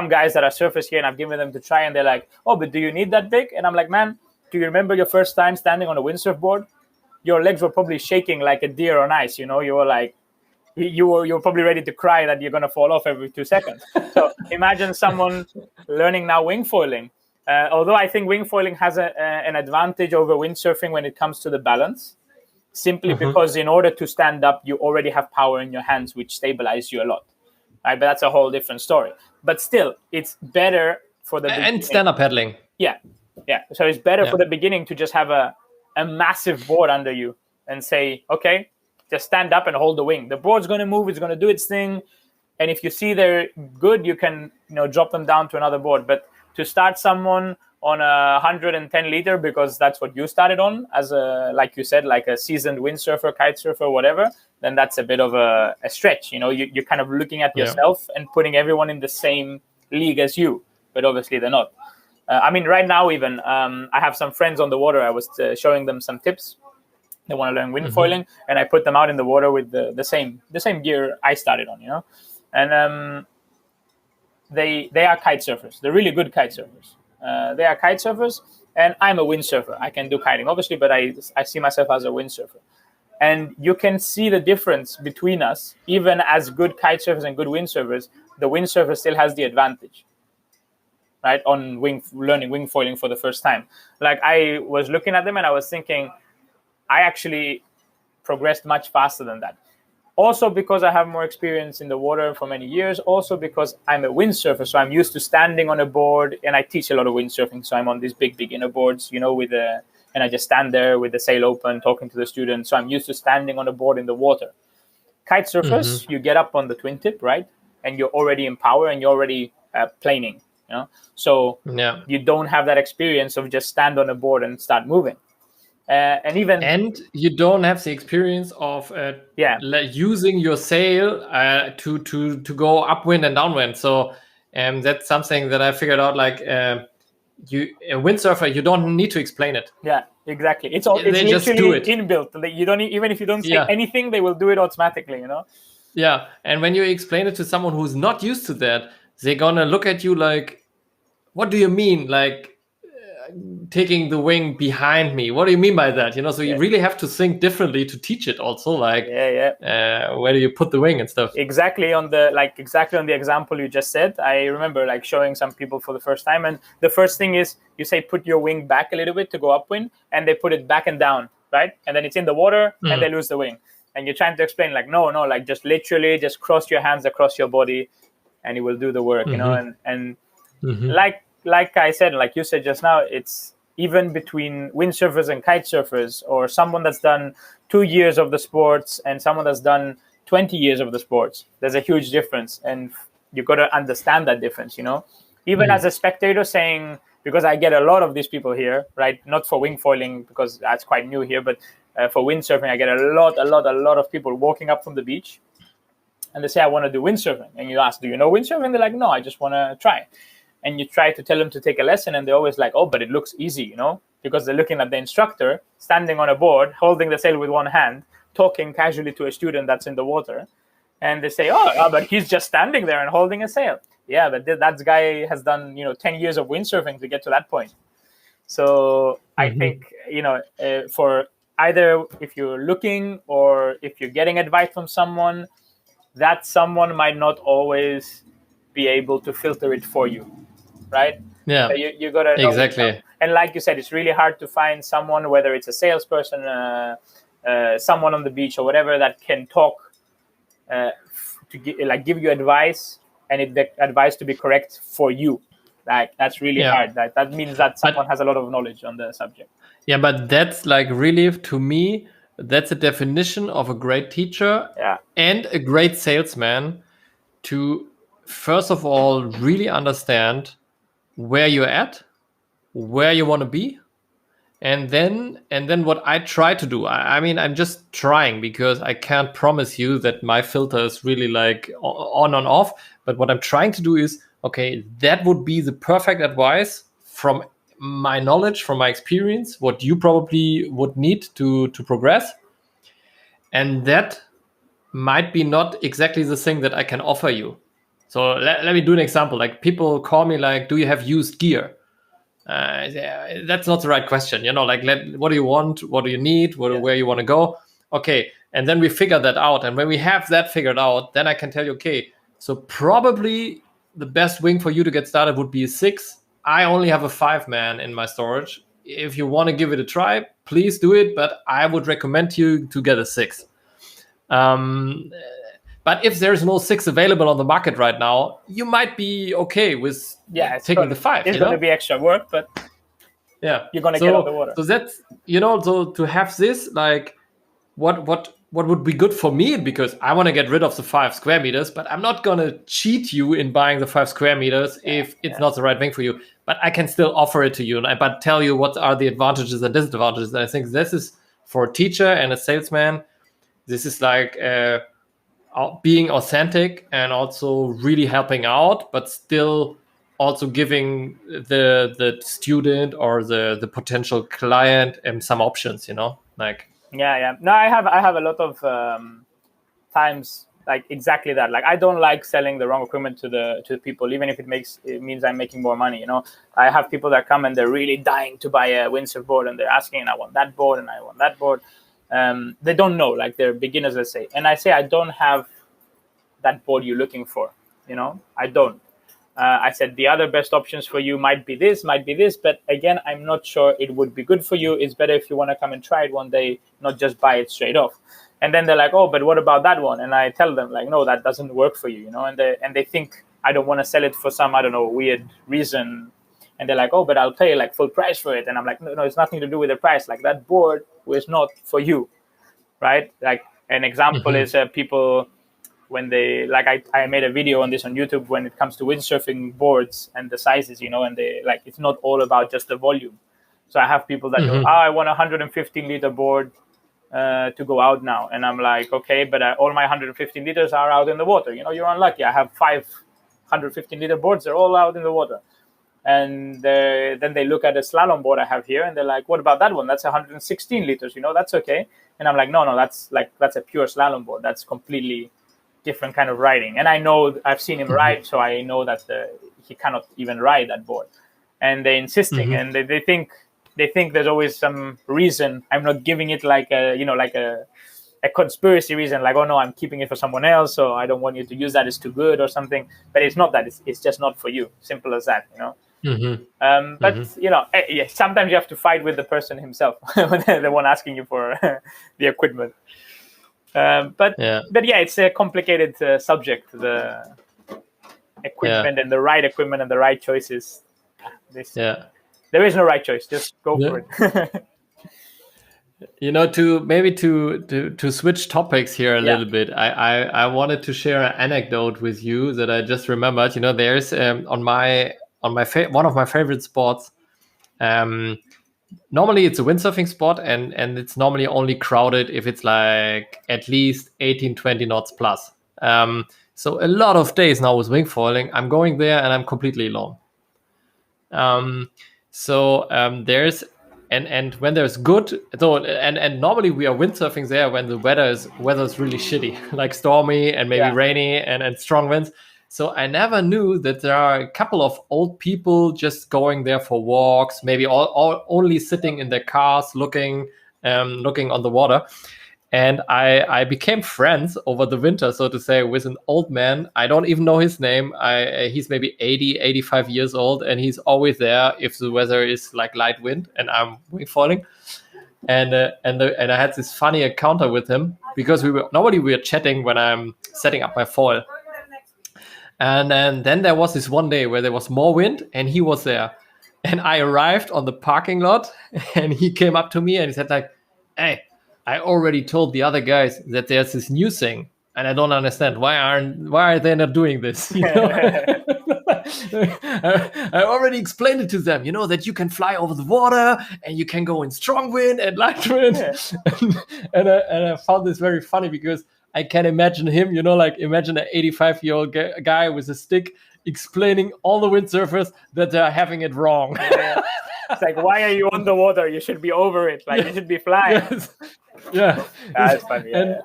guys that are surfers here, and I've given them to try, and they're like, oh, but do you need that big? And I'm like, man, do you remember your first time standing on a windsurf board? Your legs were probably shaking like a deer on ice. You were like, you were probably ready to cry that you're going to fall off every 2 seconds. So imagine someone learning now wingfoiling. Although I think wingfoiling has an advantage over windsurfing when it comes to the balance, simply because in order to stand up, you already have power in your hands, which stabilize you a lot. Right? But that's a whole different story. But still, it's better for the beginning. And stand-up paddling. Yeah. So it's better for the beginning to just have a massive board under you and say, okay, just stand up and hold the wing. The board's going to move. It's going to do its thing. And if you see they're good, you can drop them down to another board. But to start someone on a 110 liter, because that's what you started on as like you said, like a seasoned windsurfer, kite surfer, whatever, then that's a bit of a stretch. You're kind of looking at yourself and putting everyone in the same league as you, but obviously they're not. Right now even, I have some friends on the water. I was showing them some tips. They want to learn wingfoiling, and I put them out in the water with the same gear I started on, and they are kite surfers. They're really good kite surfers. They are kite surfers, and I'm a windsurfer. I can do kiting, obviously, but I see myself as a windsurfer. And you can see the difference between us. Even as good kite surfers and good windsurfers, the windsurfer still has the advantage, right, on learning wingfoiling for the first time. Like, I was looking at them and I was thinking, I actually progressed much faster than that. Also because I have more experience in the water for many years. Also because I'm a windsurfer, so I'm used to standing on a board, and I teach a lot of windsurfing. So I'm on these big beginner boards, and I just stand there with the sail open, talking to the students. So I'm used to standing on a board in the water. Kite surfers, you get up on the twin tip, right? And you're already in power and you're already planing, So you don't have that experience of just stand on a board and start moving. And you don't have the experience of using your sail to go upwind and downwind. So that's something that I figured out. Like a windsurfer, you don't need to explain it. Yeah, exactly. It's literally just do it. Inbuilt. You don't even if you don't say anything, they will do it automatically. Yeah, and when you explain it to someone who's not used to that, they're gonna look at you like, "What do you mean? Like?" Taking the wing behind me, what do you mean by that? So you really have to think differently to teach it also, like where do you put the wing and stuff. Exactly on the example you just said. I remember like showing some people for the first time, and the first thing is you say put your wing back a little bit to go upwind, and they put it back and down, right? And then it's in the water and they lose the wing, and you're trying to explain like no, like just literally just cross your hands across your body and it will do the work. And like I said, like you said just now, it's even between windsurfers and kite surfers, or someone that's done 2 years of the sports and someone that's done 20 years of the sports. There's a huge difference, and you've got to understand that difference, Even as a spectator saying, because I get a lot of these people here, right? Not for wingfoiling because that's quite new here, but for windsurfing, I get a lot of people walking up from the beach, and they say, I want to do windsurfing. And you ask, do you know windsurfing? They're like, no, I just want to try. And you try to tell them to take a lesson, and they're always like, oh, but it looks easy, because they're looking at the instructor standing on a board, holding the sail with one hand, talking casually to a student that's in the water. And they say, oh, but he's just standing there and holding a sail. Yeah, but that guy has done, 10 years of windsurfing to get to that point. So I think, for either if you're looking or if you're getting advice from someone, that someone might not always be able to filter it for you. Right? Yeah. So you got to know exactly. And like you said, it's really hard to find someone, whether it's a salesperson, someone on the beach or whatever, that can talk to give you advice, and the advice to be correct for you. Like that's really hard. That means that someone has a lot of knowledge on the subject. Yeah, but that's like really, to me, that's a definition of a great teacher and a great salesman, to first of all really understand where you're at, where you want to be. And then what I try to do, I mean, I'm just trying, because I can't promise you that my filter is really like on and off. But what I'm trying to do is, okay, that would be the perfect advice from my knowledge, from my experience, what you probably would need to progress. And that might be not exactly the thing that I can offer you. So let me do an example. Like, people call me like, do you have used gear? That's not the right question. Like, what do you want? What do you need? Where you want to go? Okay. And then we figure that out. And when we have that figured out, then I can tell you, okay, so probably the best wing for you to get started would be a 6. I only have a 5-man in my storage. If you want to give it a try, please do it. But I would recommend you to get a 6. But if there's no 6 available on the market right now, you might be okay with taking the 5. It's going to be extra work, but you're going to get on the water. So that's, so to have this, like, what would be good for me, because I want to get rid of the 5 square meters, but I'm not going to cheat you in buying the 5 square meters if it's not the right thing for you. But I can still offer it to you, but tell you what are the advantages and disadvantages. And I think this is, for a teacher and a salesman, this is like being authentic and also really helping out, but still also giving the student or the potential client some options, like. No, I have a lot of times like exactly that. Like, I don't like selling the wrong equipment to the people, even if it means I'm making more money. I have people that come and they're really dying to buy a windsurf board, and they're asking, and I want that board and I want that board. They don't know, like, they're beginners, let's say. And I say, I don't have that board you're looking for. I don't. I said, the other best options for you might be this, but again, I'm not sure it would be good for you. It's better if you want to come and try it one day, not just buy it straight off. And then they're like, oh, but what about that one? And I tell them, like, no, that doesn't work for you, and they think I don't want to sell it for some, I don't know, weird reason. And they're like, oh, but I'll pay like full price for it. And I'm like, no, it's nothing to do with the price. Like, that board was not for you, right? Like, an example is people, when they, like, I made a video on this on YouTube when it comes to windsurfing boards and the sizes, and they, like, it's not all about just the volume. So I have people that go, I want a 115 liter board to go out now. And I'm like, okay, but all my 115 liters are out in the water. You're unlucky. I have 5 115 liter boards. They're all out in the water. And then they look at a slalom board I have here, and they're like, what about that one? That's 116 liters. That's okay. And I'm like, no, that's a pure slalom board. That's completely different kind of riding. And I know, I've seen him ride, so I know that he cannot even ride that board. And they're insisting, and they think there's always some reason I'm not giving it, like a conspiracy reason, like, oh no, I'm keeping it for someone else, so I don't want you to use that, it's too good or something. But it's not that. It's just not for you. Simple as that. But sometimes you have to fight with the person himself, the one asking you for the equipment. But it's a complicated subject, the equipment and the right equipment and the right choices. There is no right choice. Just go for it. To switch topics here a little bit, I wanted to share an anecdote with you that I just remembered. There's on my one of my favorite sports. Normally it's a windsurfing spot, and it's normally only crowded if it's like at least 18-20 knots plus. So a lot of days now with wingfoiling, I'm going there and I'm completely alone. There's and when there's good, and normally we are windsurfing there when the weather is really shitty, like stormy and maybe rainy and strong winds. So I never knew that there are a couple of old people just going there for walks, maybe all only sitting in their cars looking on the water. And I became friends over the winter, so to say, with an old man. I don't even know his name. He's maybe 80, 85 years old, and he's always there if the weather is like light wind and I'm wingfoiling. And I had this funny encounter with him, because we were chatting when I'm setting up my foil. And then there was this one day where there was more wind and he was there. And I arrived on the parking lot and he came up to me and he said like, hey, I already told the other guys that there's this new thing, and I don't understand why are they not doing this? You know? I already explained it to them, you know, that you can fly over the water and you can go in strong wind and light wind. Yeah. and I found this very funny because I can imagine him, you know, like imagine an 85-year-old guy with a stick explaining all the windsurfers that they're having it wrong. Yeah. It's like, why are you on the water? You should be over it. Like, you should be flying. Yes. Yeah. That's funny. Yeah.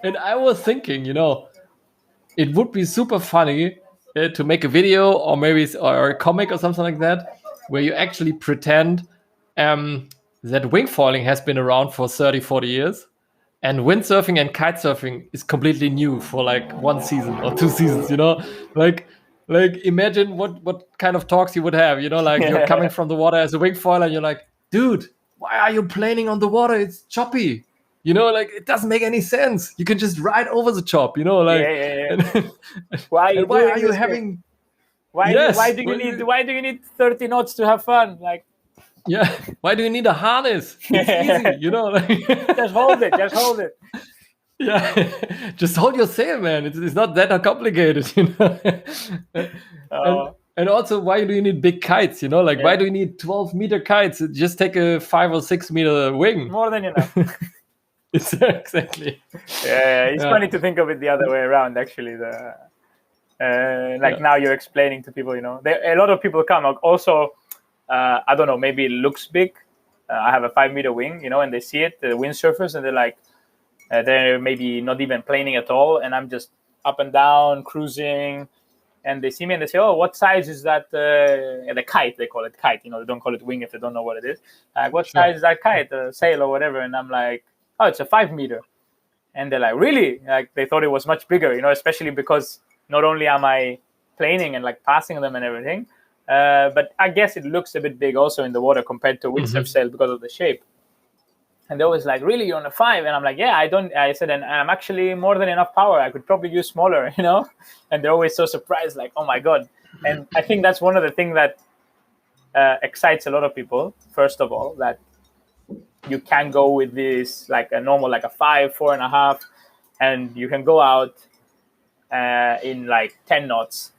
And I was thinking, you know, it would be super funny to make a video or maybe or a comic or something like that, where you actually pretend that wingfoiling has been around for 30, 40 years. And windsurfing and kitesurfing is completely new for like 1 season or 2 seasons, you know? Like imagine what kind of talks you would have, you know, like you're coming from the water as a wingfoiler and you're like, dude, why are you planing on the water? It's choppy. You know, like it doesn't make any sense. You can just ride over the chop, you know, like Why are you having why do you need 30 knots to have fun? Like, yeah, why do you need a harness? It's easy, you know, like just hold it. Yeah, just hold your sail, man. It's not that complicated, you know. And also, why do you need big kites? You know, like why do you need 12-meter kites? Just take a 5 or 6 meter wing. More than enough. It's exactly. Yeah, it's funny to think of it the other way around. Actually, now you're explaining to people. You know, a lot of people come. Also, I don't know. Maybe it looks big. I have a 5-meter wing, you know, and they see it, the windsurfers, and they're like. They're maybe not even planing at all, and I'm just up and down cruising, and they see me and they say, "Oh, what size is that?" The kite, they call it kite. You know, they don't call it wing if they don't know what it is. Like, what size is that kite? Sail or whatever? And I'm like, "Oh, it's a 5-meter." And they're like, "Really?" Like they thought it was much bigger. You know, especially because not only am I planing and like passing them and everything, but I guess it looks a bit big also in the water compared to a windsurf sail because of the shape. And they always like, really, you're on a 5? And I'm like, yeah, I said, and I'm actually more than enough power. I could probably use smaller, you know? And they're always so surprised, like, oh my God. And I think that's one of the things that excites a lot of people, first of all, that you can go with this, like a normal, like a 5, 4.5, and you can go out in like 10 knots.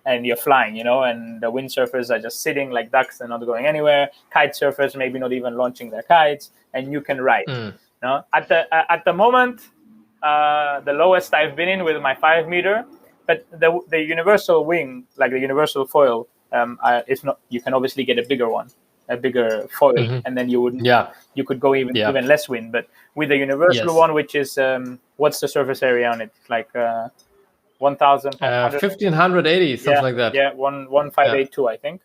And you're flying, you know, and the windsurfers are just sitting like ducks and not going anywhere. Kite surfers maybe not even launching their kites, and you can ride. You know? At the moment, the lowest I've been in with my 5-meter, but the universal wing, like the universal foil, it's not. You can obviously get a bigger one, a bigger foil, and then you would you could go even less wind. But with the universal one, which is what's the surface area on it? Like 1,580, something like that. Yeah, 1,582, I think.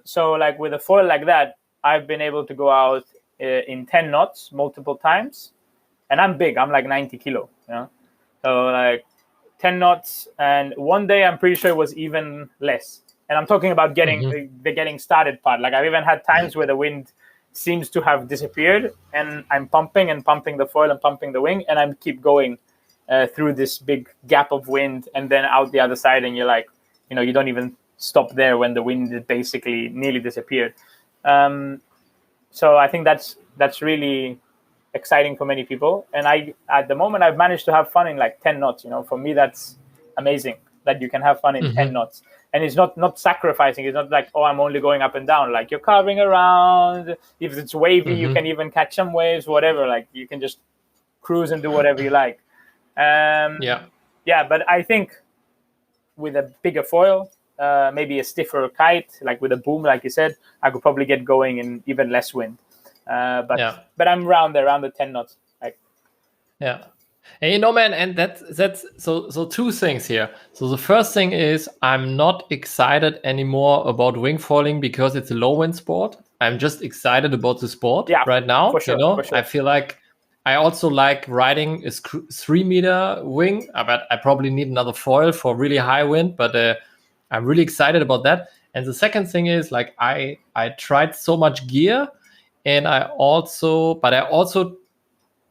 So like with a foil like that, I've been able to go out in 10 knots multiple times, and I'm big. I'm like 90 kilo, you know. So like 10 knots, and one day I'm pretty sure it was even less. And I'm talking about getting the getting started part. Like I've even had times where the wind seems to have disappeared, and I'm pumping the foil and pumping the wing, and I keep going. Through this big gap of wind and then out the other side, and you're like, you know, you don't even stop there when the wind basically nearly disappeared. So I think that's really exciting for many people. And at the moment, I've managed to have fun in like 10 knots. You know, for me, that's amazing that you can have fun in 10 knots. And it's not sacrificing. It's not like, oh, I'm only going up and down. Like you're carving around. If it's wavy, you can even catch some waves, whatever. Like you can just cruise and do whatever you like. But I think with a bigger foil, maybe a stiffer kite, like with a boom, like you said, I could probably get going in even less wind. But I'm around the 10 knots. Like, and you know, man, and that's so 2 things here. So the first thing is I'm not excited anymore about wingfoiling because it's a low wind sport. I'm just excited about the sport right now. For sure, you know, for sure. I feel like I also like riding a 3-meter wing, but I probably need another foil for really high wind. But I'm really excited about that. And the second thing is, like, I tried so much gear, and I also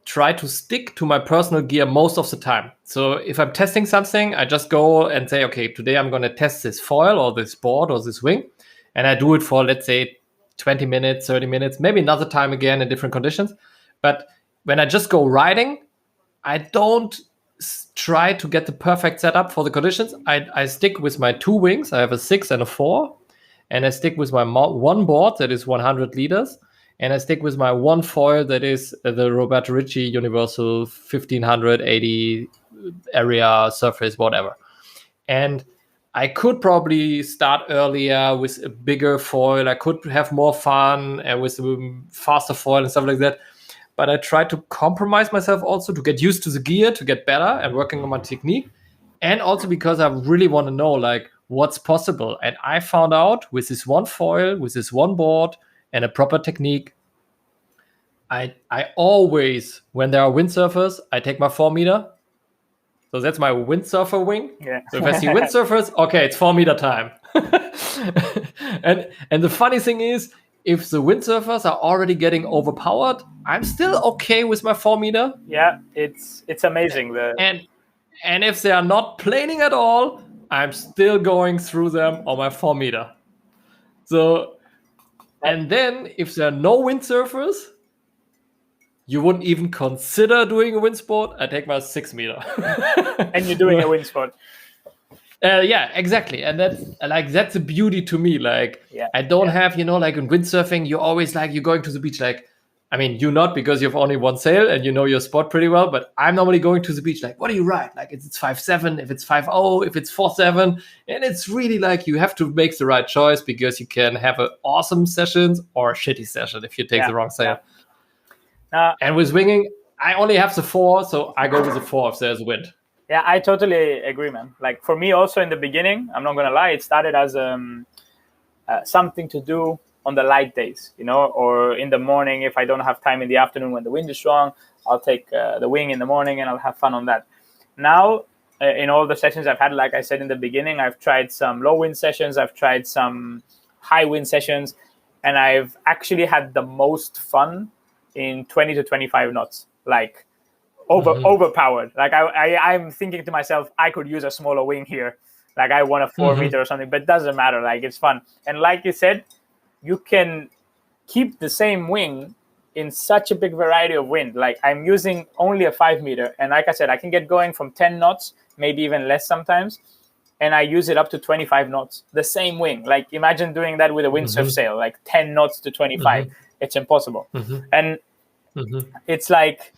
try to stick to my personal gear most of the time. So if I'm testing something, I just go and say, okay, today I'm going to test this foil or this board or this wing, and I do it for, let's say, 20 minutes, 30 minutes, maybe another time again in different conditions. But when I just go riding, I don't try to get the perfect setup for the conditions. I stick with my 2 wings. I have a 6 and a 4. And I stick with my one board that is 100 liters. And I stick with my one foil that is the Roberto Ricci Universal 1580 area surface, whatever. And I could probably start earlier with a bigger foil. I could have more fun and with a faster foil and stuff like that. But I try to compromise myself also to get used to the gear, to get better and working on my technique. And also because I really want to know like what's possible. And I found out with this one foil, with this one board and a proper technique, I always, when there are windsurfers, I take my 4 meter. So that's my windsurfer wing. Yeah. So if I see windsurfers, okay, it's 4 meter time. and the funny thing is, if the windsurfers are already getting overpowered, I'm still okay with my 4 meter. Yeah, it's amazing. And if they are not planing at all, I'm still going through them on my 4 meter. So, and then if there are no windsurfers, you wouldn't even consider doing a wind sport. I take my 6 meter. And you're doing a wind sport. Yeah, exactly. And that's a beauty to me. Like, I don't have, like in windsurfing, you're always like, you're going to the beach. Like, I mean, you not because you have only one sail and you know your spot pretty well, but I'm normally going to the beach. Like, what do you ride? Like, if it's 5.7, if it's 5.0, if it's 4.7. And it's really like, you have to make the right choice because you can have an awesome sessions or a shitty session if you take the wrong sail. And with winging, I only have the 4, so I go with the 4 if there's wind. Yeah, I totally agree, man. Like for me also in the beginning, I'm not going to lie, it started as something to do on the light days, or in the morning if I don't have time in the afternoon when the wind is strong, I'll take the wing in the morning and I'll have fun on that. Now, in all the sessions I've had, like I said in the beginning, I've tried some low wind sessions, I've tried some high wind sessions, and I've actually had the most fun in 20 to 25 knots, like overpowered. Like I'm thinking to myself, I could use a smaller wing here. Like I want a 4 meter or something, but it doesn't matter. Like it's fun. And like you said, you can keep the same wing in such a big variety of wind. Like I'm using only a 5 meter. And like I said, I can get going from 10 knots, maybe even less sometimes. And I use it up to 25 knots, the same wing. Like imagine doing that with a windsurf sail, like 10 knots to 25. It's impossible. And it's like,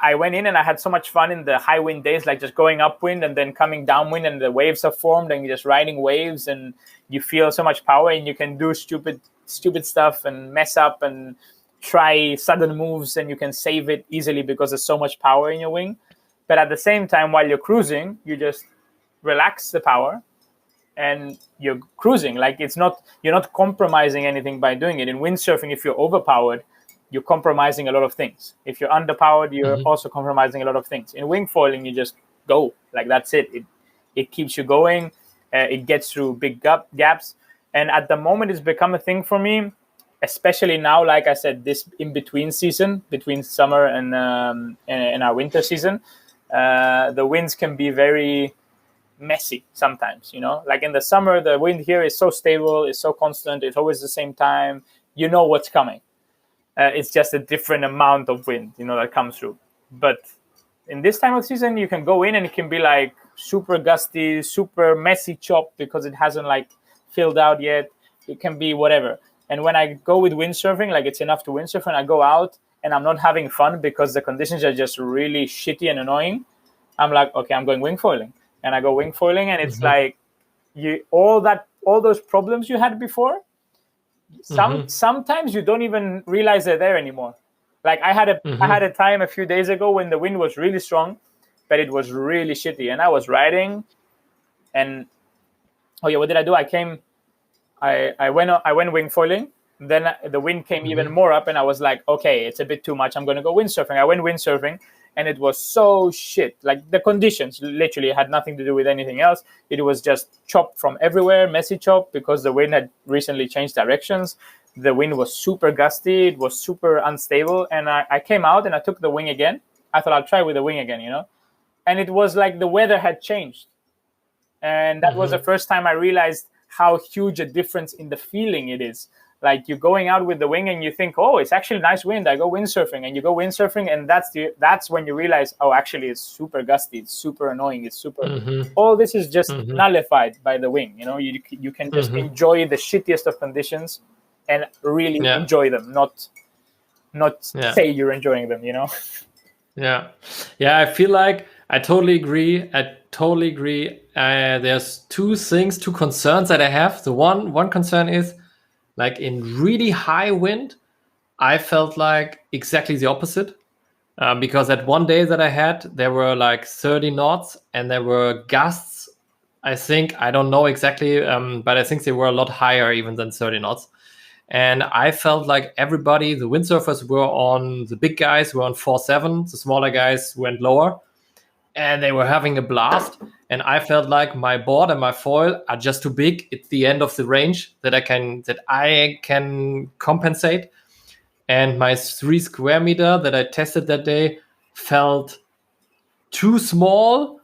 I went in and I had so much fun in the high wind days, like just going upwind and then coming downwind and the waves are formed and you're just riding waves and you feel so much power and you can do stupid stuff and mess up and try sudden moves and you can save it easily because there's so much power in your wing. But at the same time, while you're cruising, you just relax the power and you're cruising. Like you're not compromising anything by doing it. In windsurfing, if you're overpowered, you're compromising a lot of things. If you're underpowered, you're also compromising a lot of things. In wingfoiling, you just go. Like that's it. It keeps you going. It gets through big gaps. And at the moment, it's become a thing for me, especially now, like I said, this in-between season, between summer and our winter season, the winds can be very messy sometimes, Like in the summer, the wind here is so stable, it's so constant, it's always the same time. You know what's coming. It's just a different amount of wind, that comes through. But in this time of season, you can go in and it can be like super gusty, super messy chop because it hasn't like filled out yet. It can be whatever. And when I go with windsurfing, like it's enough to windsurf and I go out and I'm not having fun because the conditions are just really shitty and annoying, I'm like, okay, I'm going wingfoiling. And I go wingfoiling and it's like all those problems you had before, sometimes you don't even realize they're there anymore. Like I had a time a few days ago when the wind was really strong, but it was really shitty. And I was riding and what did I do? I went wingfoiling. Then the wind came even more up and I was like, okay, it's a bit too much. I'm going to go windsurfing. I went windsurfing and it was so shit. Like the conditions literally had nothing to do with anything else. It was just chop from everywhere, messy chop because the wind had recently changed directions. The wind was super gusty. It was super unstable. And I came out and I took the wing again. I thought I'll try with the wing again, And it was like the weather had changed. And that was the first time I realized how huge a difference in the feeling it is. Like you're going out with the wing and you think, oh, it's actually nice wind. I go windsurfing, and you go windsurfing, and that's when you realize, oh, actually it's super gusty, it's super annoying, it's super. All this is just nullified by the wing. You know, you can just enjoy the shittiest of conditions and really enjoy them, not say you're enjoying them. You know. Yeah, I feel like I totally agree. There's two concerns that I have. The one concern is, like, in really high wind, I felt like exactly the opposite. Because at one day that I had, there were like 30 knots and there were gusts. I don't know exactly, but I think they were a lot higher even than 30 knots. And I felt like everybody, the windsurfers the big guys were on 4.7, the smaller guys went lower, and they were having a blast. And I felt like my board and my foil are just too big. It's the end of the range that I can compensate. And my 3 square meter that I tested that day felt too small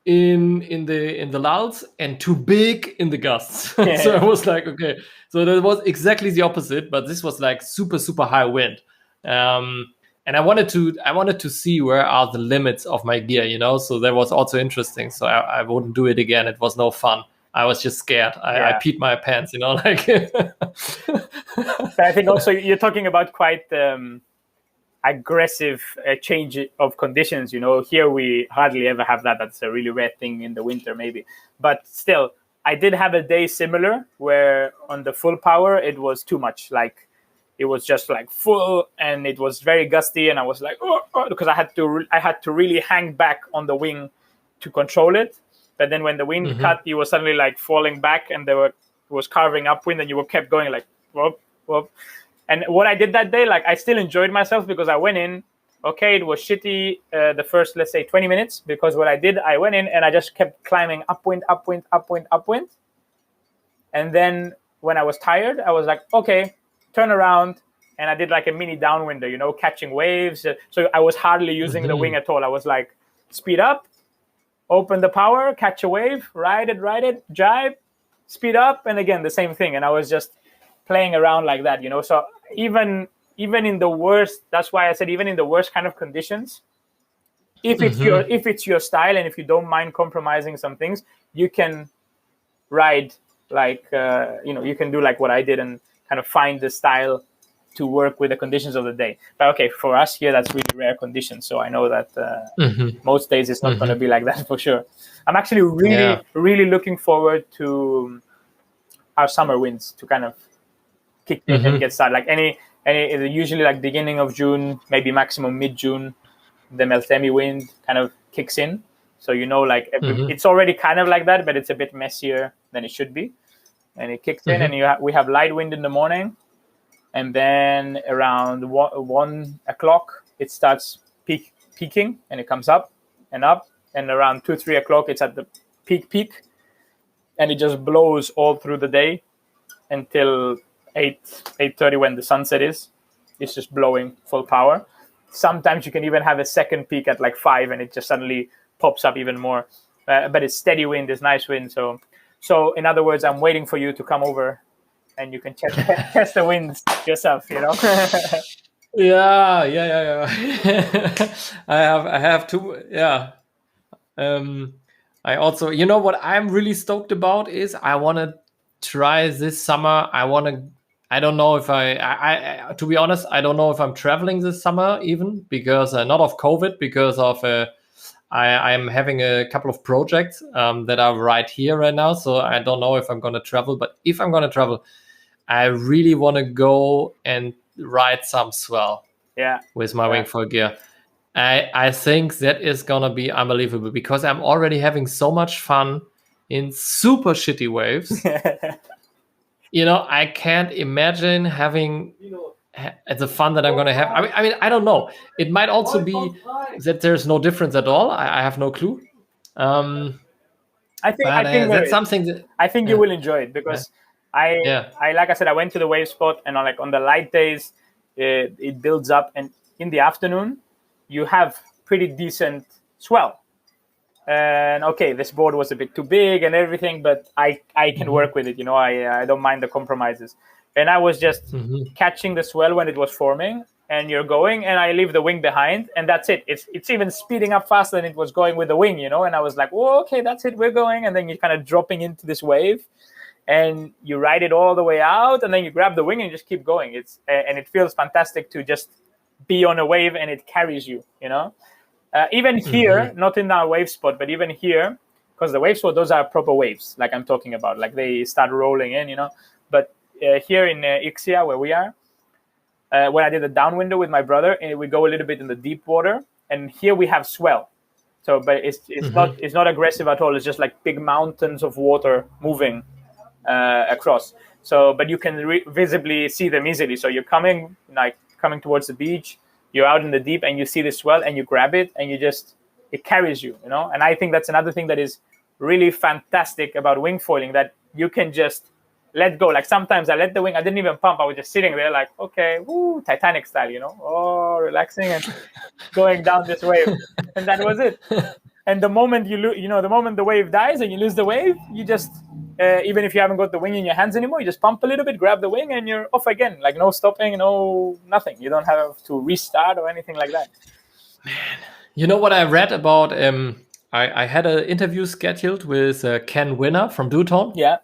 in the lulls and too big in the gusts. So I was like, okay, so that was exactly the opposite, but this was like super, super high wind. And I wanted to see where are the limits of my gear, you know. So that was also interesting. So I wouldn't do it again. It was no fun. I was just scared. I peed my pants, you know, like. But I think also you're talking about quite aggressive change of conditions. You know, here we hardly ever have that. That's a really rare thing in the winter, maybe. But still, I did have a day similar where on the full power it was too much. Like it was just like full, and it was very gusty, and I was like, because I had to really hang back on the wing to control it. But then when the wind cut, you were suddenly like falling back, and it was carving upwind, and you kept going like whoop, whoop. And what I did that day, like I still enjoyed myself because I went in. Okay, it was shitty the first, let's say, 20 minutes, because what I did, I went in and I just kept climbing upwind, upwind, upwind, upwind. And then when I was tired, I was like, okay, turn around. And I did like a mini downwinder, you know, catching waves. So I was hardly using the wing at all. I was like, speed up, open the power, catch a wave, ride it, jibe, speed up. And again, the same thing. And I was just playing around like that, you know. So even in the worst, that's why I said even in the worst kind of conditions, if it's your style and if you don't mind compromising some things, you can ride like you can do like what I did and kind of find the style to work with the conditions of the day. But okay, for us here, that's really rare conditions. So I know that most days it's not going to be like that for sure. I'm actually really looking forward to our summer winds to kind of kick in and get started. Like any usually like beginning of June, maybe maximum mid-June, the Meltemi wind kind of kicks in. So you know, like it's already kind of like that, but it's a bit messier than it should be. And it kicks in, and we have light wind in the morning. And then around 1 o'clock, it starts peaking, and it comes up. And around 2-3 o'clock, it's at the peak. And it just blows all through the day until 8:30 when the sunset is. It's just blowing full power. Sometimes you can even have a second peak at like 5, and it just suddenly pops up even more. But it's steady wind, it's nice wind. So in other words, I'm waiting for you to come over, and you can test the winds yourself, you know. Yeah. I have to. Yeah. I also, you know, what I'm really stoked about is I want to try this summer. I don't know if I to be honest, I don't know if I'm traveling this summer even, because not of COVID, because of I'm having a couple of projects that are right here right now. So I don't know if I'm going to travel, but if I'm going to travel, I really want to go and ride some swell with my Wingfoil gear. I think that is going to be unbelievable, because I'm already having so much fun in super shitty waves. You know, I can't imagine having the fun that I'm going to have. I mean, I don't know. It might also be that there's no difference at all. I have no clue. I think that's something that I think you will enjoy it, because I like I said, I went to the wave spot, and on the light days, it builds up, and in the afternoon, you have pretty decent swell. And okay, this board was a bit too big and everything, but I can work with it. You know, I don't mind the compromises. and I was just catching the swell when it was forming, and you're going, and I leave the wing behind, and that's it. It's even speeding up faster than it was going with the wing, you know. And I was like, "Oh, okay, that's it, we're going." And then you're kind of dropping into this wave, and you ride it all the way out, and then you grab the wing and you just keep going. And it feels fantastic to just be on a wave, and it carries you, you know. Even here, not in our wave spot, but even here, because the wave spot, those are proper waves, like I'm talking about, like they start rolling in, you know. But here in Ixia, where we are, when I did the downwinder with my brother, we go a little bit in the deep water, and here we have swell. So, but it's not aggressive at all. It's just like big mountains of water moving across. So, but you can visibly see them easily. So you're coming towards the beach, you're out in the deep, and you see the swell, and you grab it, and it carries you, you know. And I think that's another thing that is really fantastic about wingfoiling, that you can just let go. Like sometimes I let the wing, I didn't even pump. I was just sitting there like, okay, woo, Titanic style, you know, relaxing and going down this wave. And that was it. And the moment the moment the wave dies and you lose the wave, you just, even if you haven't got the wing in your hands anymore, you just pump a little bit, grab the wing, and you're off again. Like no stopping, no nothing. You don't have to restart or anything like that. Man, you know what I read about? I had an interview scheduled with Ken Winner from Duton. Yeah.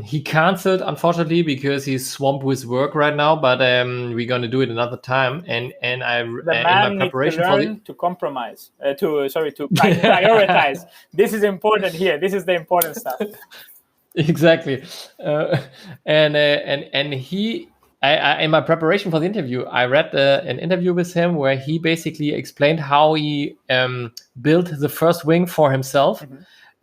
He canceled, unfortunately, because he's swamped with work right now. But we're going to do it another time. And I in my preparation needs to learn to compromise. To prioritize. This is important here. This is the important stuff. Exactly. And he, in my preparation for the interview, I read an interview with him where he basically explained how he built the first wing for himself.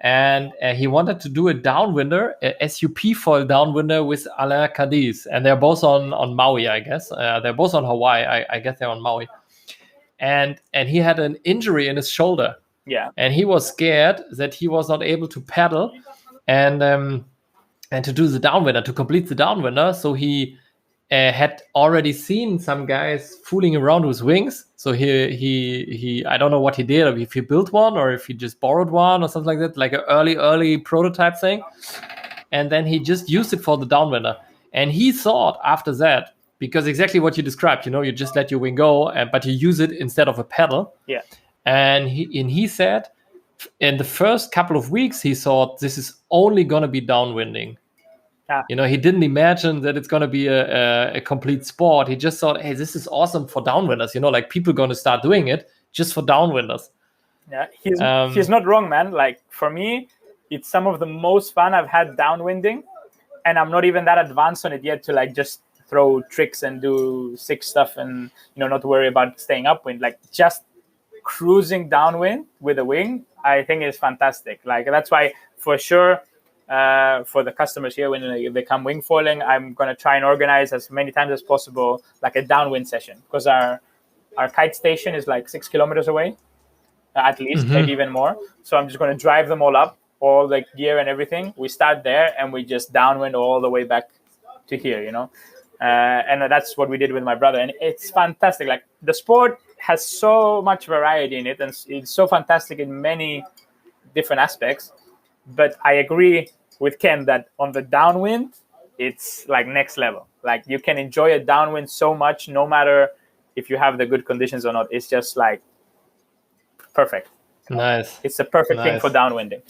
And he wanted to do a downwinder, a SUP foil downwinder with Alain Cadiz. And they're both on Maui, I guess. They're both on Hawaii. I guess they're on Maui. And he had an injury in his shoulder. Yeah. And he was scared that he was not able to paddle and to do the downwinder, to complete the downwinder. So he had already seen some guys fooling around with wings. So he I don't know what he did, or if he built one or if he just borrowed one or something like that, like an early prototype thing. And then he just used it for the downwinder. And he thought after that, because exactly what you described, you know, you just let your wing go, but you use it instead of a pedal. Yeah. And he said in the first couple of weeks, he thought this is only going to be downwinding. You know, he didn't imagine that it's going to be a complete sport. He just thought, hey, this is awesome for downwinders. You know, like people going to start doing it just for downwinders. Yeah, he's not wrong, man. Like for me, it's some of the most fun I've had downwinding, and I'm not even that advanced on it yet to like just throw tricks and do sick stuff and, you know, not worry about staying upwind. Like just cruising downwind with a wing, I think is fantastic. Like that's why for sure. For the customers here, when they come wingfoiling, I'm going to try and organize as many times as possible, like a downwind session, because our kite station is like 6 kilometers away, at least, maybe even more. So I'm just going to drive them all up, all the gear and everything. We start there and we just downwind all the way back to here, you know. And that's what we did with my brother. And it's fantastic. Like the sport has so much variety in it, and it's so fantastic in many different aspects. But I agree with Ken that on the downwind, it's like next level. Like you can enjoy a downwind so much, no matter if you have the good conditions or not. It's just like perfect. Nice. It's the perfect thing for downwinding.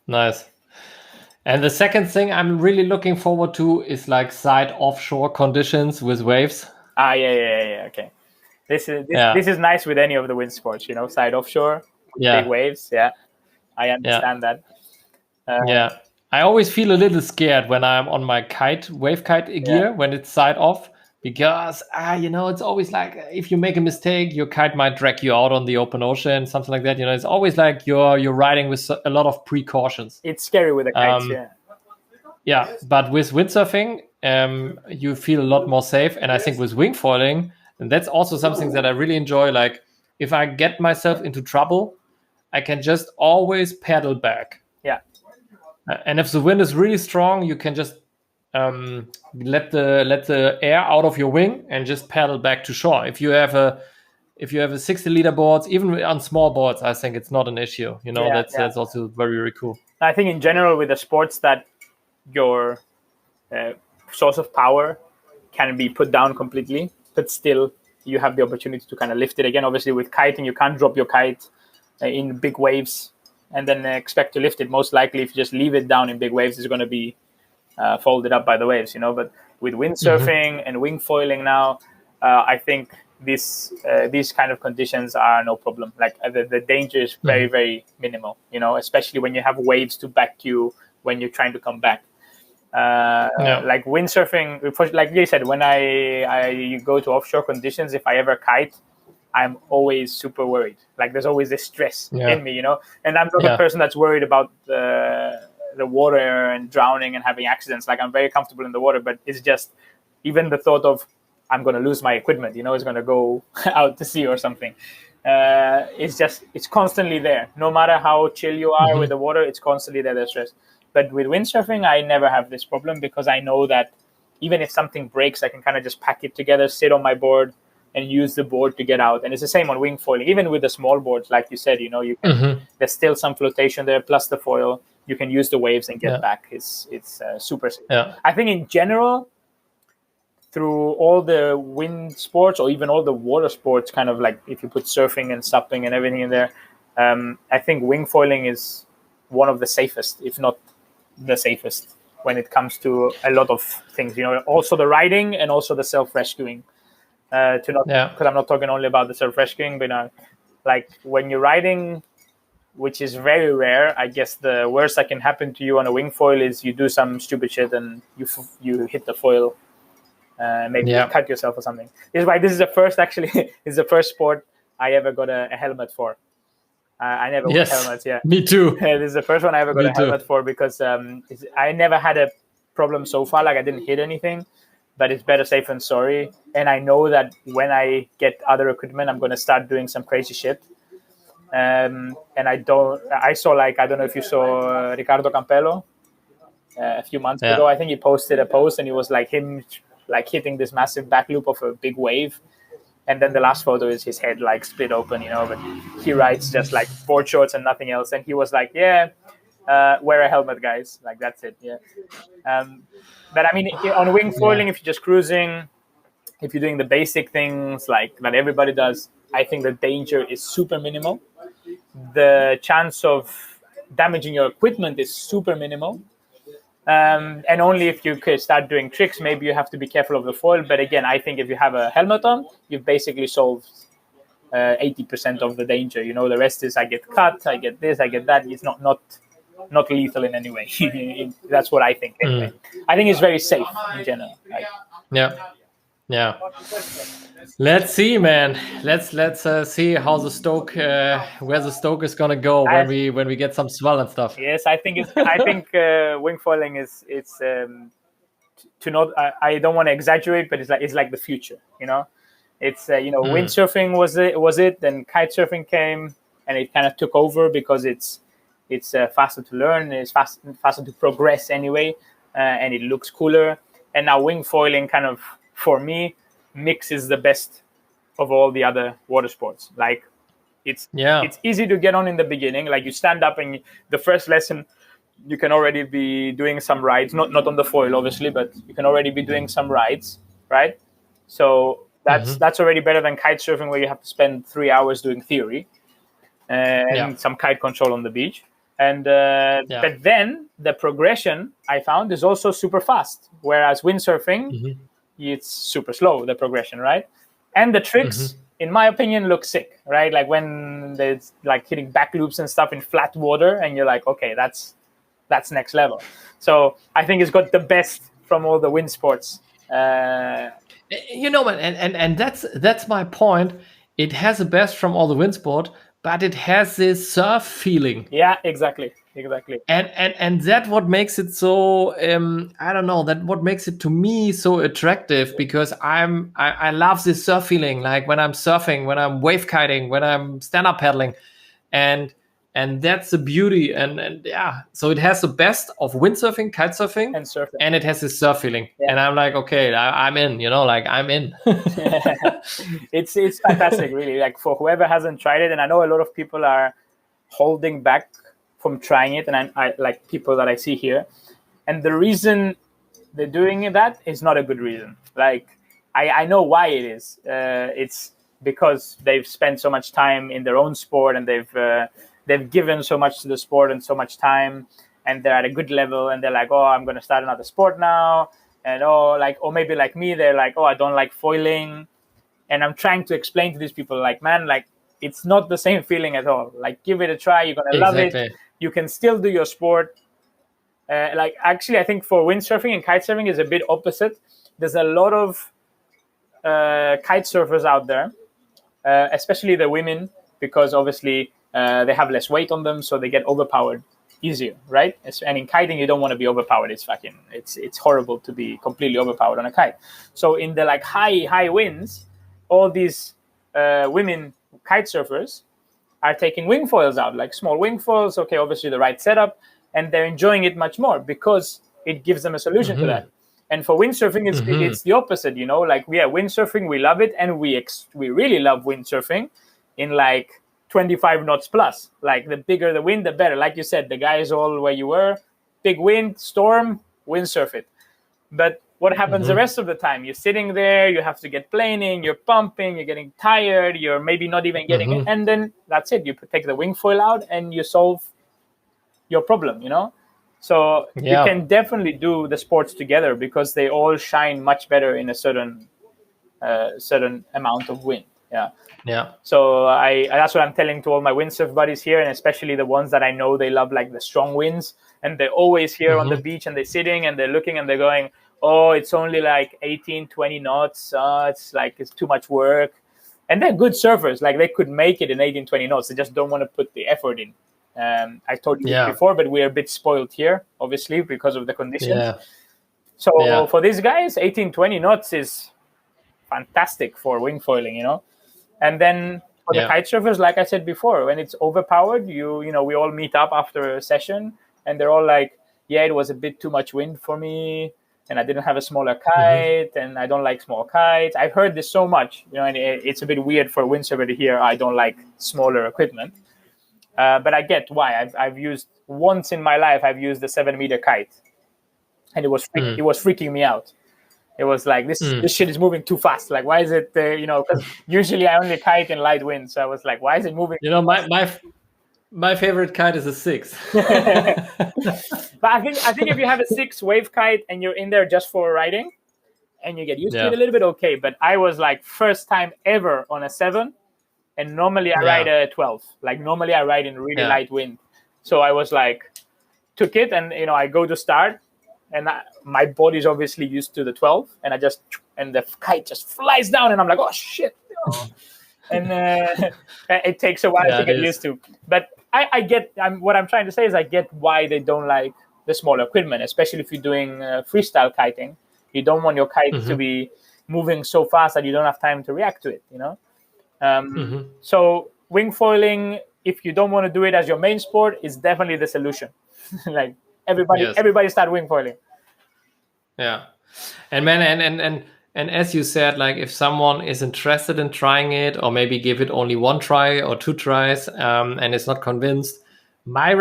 Nice. And the second thing I'm really looking forward to is like side offshore conditions with waves. Yeah. Okay. This is nice with any of the wind sports, you know, side offshore, big waves. Yeah. I understand that. I always feel a little scared when I'm on my wave kite gear when it's side off, because you know, it's always like if you make a mistake, your kite might drag you out on the open ocean, something like that. You know, it's always like you're riding with a lot of precautions. It's scary with the kites, Yeah, but with windsurfing, you feel a lot more safe, and I think with wingfoiling, and that's also something that I really enjoy. Like if I get myself into trouble, I can just always paddle back. Yeah. And if the wind is really strong, you can just let the air out of your wing and just paddle back to shore. If you have a 60-liter board, even on small boards, I think it's not an issue. You know, that's also very, very cool. I think in general with the sports that your source of power can be put down completely, but still you have the opportunity to kind of lift it again. Obviously, with kiting, you can't drop your kite in big waves and then expect to lift it. Most likely, if you just leave it down in big waves, it's going to be folded up by the waves, But with windsurfing and wingfoiling now, I think these kind of conditions are no problem. Like the danger is very, very minimal, especially when you have waves to back you when you're trying to come back. Like windsurfing, like you said, when I go to offshore conditions, if I ever kite, I'm always super worried. Like there's always this stress in me, And I'm not a person that's worried about the water and drowning and having accidents. Like I'm very comfortable in the water, but it's just even the thought of I'm going to lose my equipment, it's going to go out to sea or something. It's constantly there. No matter how chill you are with the water, it's constantly there, the stress. But with windsurfing, I never have this problem because I know that even if something breaks, I can kind of just pack it together, sit on my board, and use the board to get out. And it's the same on wingfoiling. Even with the small boards, like you said, you can, there's still some flotation there, plus the foil. You can use the waves and get back. It's super safe. I think in general, through all the wind sports or even all the water sports, kind of like if you put surfing and supping and everything in there, I think wingfoiling is one of the safest, if not the safest, when it comes to a lot of things. Also the riding and also the self-rescuing. Because I'm not talking only about the self-rescuing, but like when you're riding, which is very rare, I guess the worst that can happen to you on a wingfoil is you do some stupid shit and you hit the foil, maybe you cut yourself or something. This is why this is the first this is the first sport I ever got a helmet for. I never wore helmets. Yeah, me too. This is the first one I ever got a helmet for because I never had a problem so far. Like I didn't hit anything, but it's better safe than sorry. And I know that when I get other equipment, I'm going to start doing some crazy shit. And I saw like, I don't know if you saw Ricardo Campello a few months ago. I think he posted a post and it was like him like hitting this massive back loop of a big wave. And then the last photo is his head like split open, but he rides just like board shorts and nothing else. And he was like, wear a helmet, guys. Like, that's it. Yeah. But I mean, on wingfoiling, if you're just cruising, if you're doing the basic things like that everybody does, I think the danger is super minimal. The chance of damaging your equipment is super minimal. And only if you could start doing tricks, maybe you have to be careful of the foil. But again, I think if you have a helmet on, you've basically solved 80% of the danger. The rest is I get cut, I get this, I get that. It's not lethal in any way. That's what I think. Anyway, I think it's very safe in general. Yeah. Let's see, man. Let's see how the Stoke, where the Stoke is gonna go when we get some swell and stuff. Yes, I think wingfoiling is to not. I don't want to exaggerate, but it's like the future. It's windsurfing was it. Then kite surfing came, and it kind of took over because it's faster to learn. It's faster to progress anyway, and it looks cooler. And now wingfoiling kind of, for me, mixes the best of all the other water sports. Like it's easy to get on in the beginning. Like you stand up and the first lesson, you can already be doing some rides, not on the foil obviously, but you can already be doing some rides, right? So that's already better than kite surfing, where you have to spend 3 hours doing theory and some kite control on the beach. And but then the progression I found is also super fast, whereas windsurfing, it's super slow, the progression, right? And the tricks, in my opinion, look sick, right? Like when there's like hitting back loops and stuff in flat water, and you're like, okay, that's next level. So I think it's got the best from all the wind sports. Man, and that's my point. It has the best from all the wind sport, but it has this surf feeling. Yeah, exactly. And that what makes it so I don't know, that what makes it to me so attractive, because I love this surf feeling, like when I'm surfing, when I'm wave kiting, when I'm stand-up paddling, and that's the beauty. And so it has the best of windsurfing, kite surfing, and surfing, and it has this surf feeling. And I'm like, okay, I'm in, I'm in. It's fantastic, really. Like for whoever hasn't tried it, and I know a lot of people are holding back from trying it, and I like people that I see here, and the reason they're doing that is not a good reason. Like, I know why it is. It's because they've spent so much time in their own sport, and they've given so much to the sport and so much time, and they're at a good level, and they're like, oh, I'm going to start another sport now. And or maybe like me, they're like, oh, I don't like foiling. And I'm trying to explain to these people, like, man, like, it's not the same feeling at all. Like, give it a try. You're going to love it. You can still do your sport. Like, actually, I think for windsurfing and kitesurfing is a bit opposite. There's a lot of kite surfers out there, especially the women, because obviously they have less weight on them, so they get overpowered easier, right? And in kiting, you don't want to be overpowered. It's horrible to be completely overpowered on a kite. So in the like high winds, all these women kite surfers are taking wingfoils out, like small wingfoils. Okay, obviously the right setup, and they're enjoying it much more because it gives them a solution to that. And for windsurfing, it's the opposite, you know. Like, windsurfing, we love it, and we really love windsurfing in like 25 knots plus. Like, the bigger the wind, the better. Like you said, the guys all where you were, big wind, storm, windsurf it. But what happens the rest of the time? You're sitting there, you have to get planing, you're pumping, you're getting tired, you're maybe not even getting it. And then that's it. You take the wingfoil out and you solve your problem, you know? So you can definitely do the sports together because they all shine much better in a certain amount of wind. Yeah. So that's what I'm telling to all my windsurf buddies here, and especially the ones that I know they love, like the strong winds, and they're always here on the beach, and they're sitting and they're looking and they're going, oh, it's only like 18, 20 knots. It's too much work. And they're good surfers. Like, they could make it in 18, 20 knots. They just don't want to put the effort in. I told you this before, but we're a bit spoiled here, obviously, because of the conditions. So for these guys, 18, 20 knots is fantastic for wingfoiling, you know. And then for the kite surfers, like I said before, when it's overpowered, you know, we all meet up after a session, and they're all like, yeah, it was a bit too much wind for me, and I didn't have a smaller kite, and I don't like small kites. I've heard this so much, you know, and it's a bit weird for a windsurfer to hear I don't like smaller equipment. But I get why. I've used once in my life. I've used a 7-meter kite, and it was freaking me out. It was like, this shit is moving too fast. Like, why is it? You know, because usually I only kite in light wind, so I was like, why is it moving? You know, my favorite kite is a 6. But I think if you have a 6 wave kite and you're in there just for riding, and you get used to it a little bit, okay. But I was like, first time ever on a 7. And normally I ride a 12. Like, normally I ride in really light wind. So I was like, took it, and, you know, I go to start, and my body's obviously used to the 12, and and the kite just flies down, and I'm like, oh shit. And it takes a while to get used to. But I get, what I'm trying to say is I get why they don't like the smaller equipment, especially if you're doing freestyle kiting. You don't want your kite to be moving so fast that you don't have time to react to it, you know? So wingfoiling, if you don't want to do it as your main sport, is definitely the solution. Like, everybody start wingfoiling. Yeah. And man, and as you said, like, if someone is interested in trying it, or maybe give it only 1 try or 2 tries, and is not convinced, my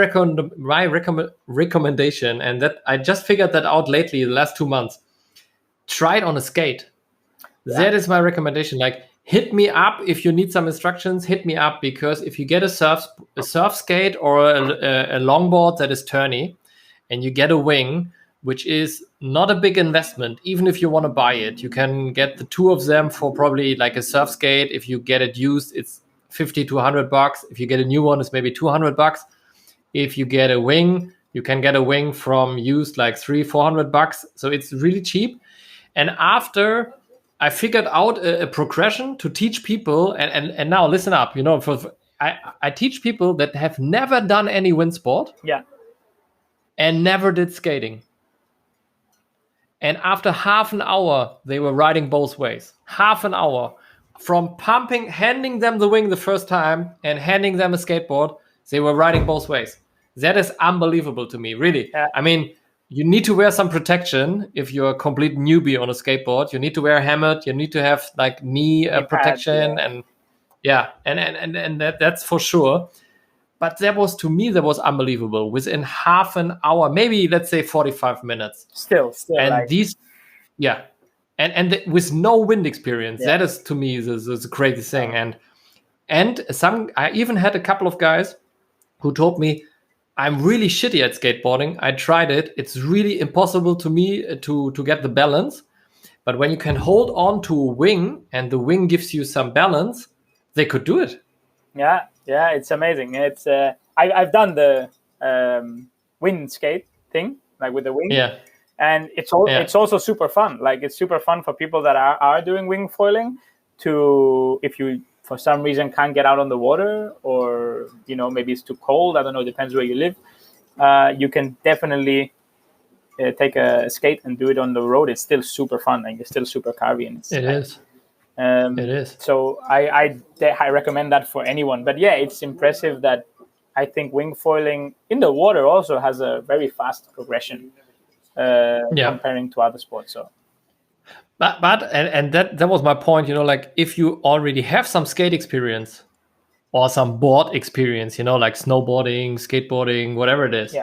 recommendation, and that I just figured that out lately, the last 2 months, try it on a skate. That is my recommendation. Like, hit me up if you need some instructions. Hit me up, because if you get a surf skate or a longboard that is turny, and you get a wing, which is not a big investment, even if you want to buy it, you can get the 2 of them for probably like a surf skate. If you get it used, it's $50 to $100. If you get a new one, it's maybe $200. If you get a wing, you can get a wing from used like $300-400. So it's really cheap. And after I figured out a progression to teach people, and now listen up, you know, I teach people that have never done any wind sport, and never did skating. And after half an hour, they were riding both ways. Half an hour from pumping, handing them the wing the first time, and handing them a skateboard, they were riding both ways. That is unbelievable to me, really. I mean, you need to wear some protection if you're a complete newbie on a skateboard. You need to wear a helmet. You need to have like knee protection, and that's for sure. But that was, to me, that was unbelievable. Within half an hour, maybe let's say 45 minutes. Still And like, these, yeah. With no wind experience, Yeah. that is, to me, the crazy thing. And I even had a couple of guys who told me, I'm really shitty at skateboarding. I tried it. It's really impossible to me to get the balance. But when you can hold on to a wing and the wing gives you some balance, they could do it. Yeah, it's amazing. It's I've done the wind skate thing, like with the wing. Yeah. And it's also super fun. Like, it's super fun for people that are doing wing foiling to, if you for some reason can't get out on the water, or maybe it's too cold, I don't know, depends where you live, you can definitely take a skate and do it on the road. It's still super fun, and it's still super carvy, and it is. It is. So I recommend that for anyone. But yeah, it's impressive that I think wing foiling in the water also has a very fast progression comparing to other sports. So, but that was my point. Like, if you already have some skate experience or some board experience, like snowboarding, skateboarding, whatever it is,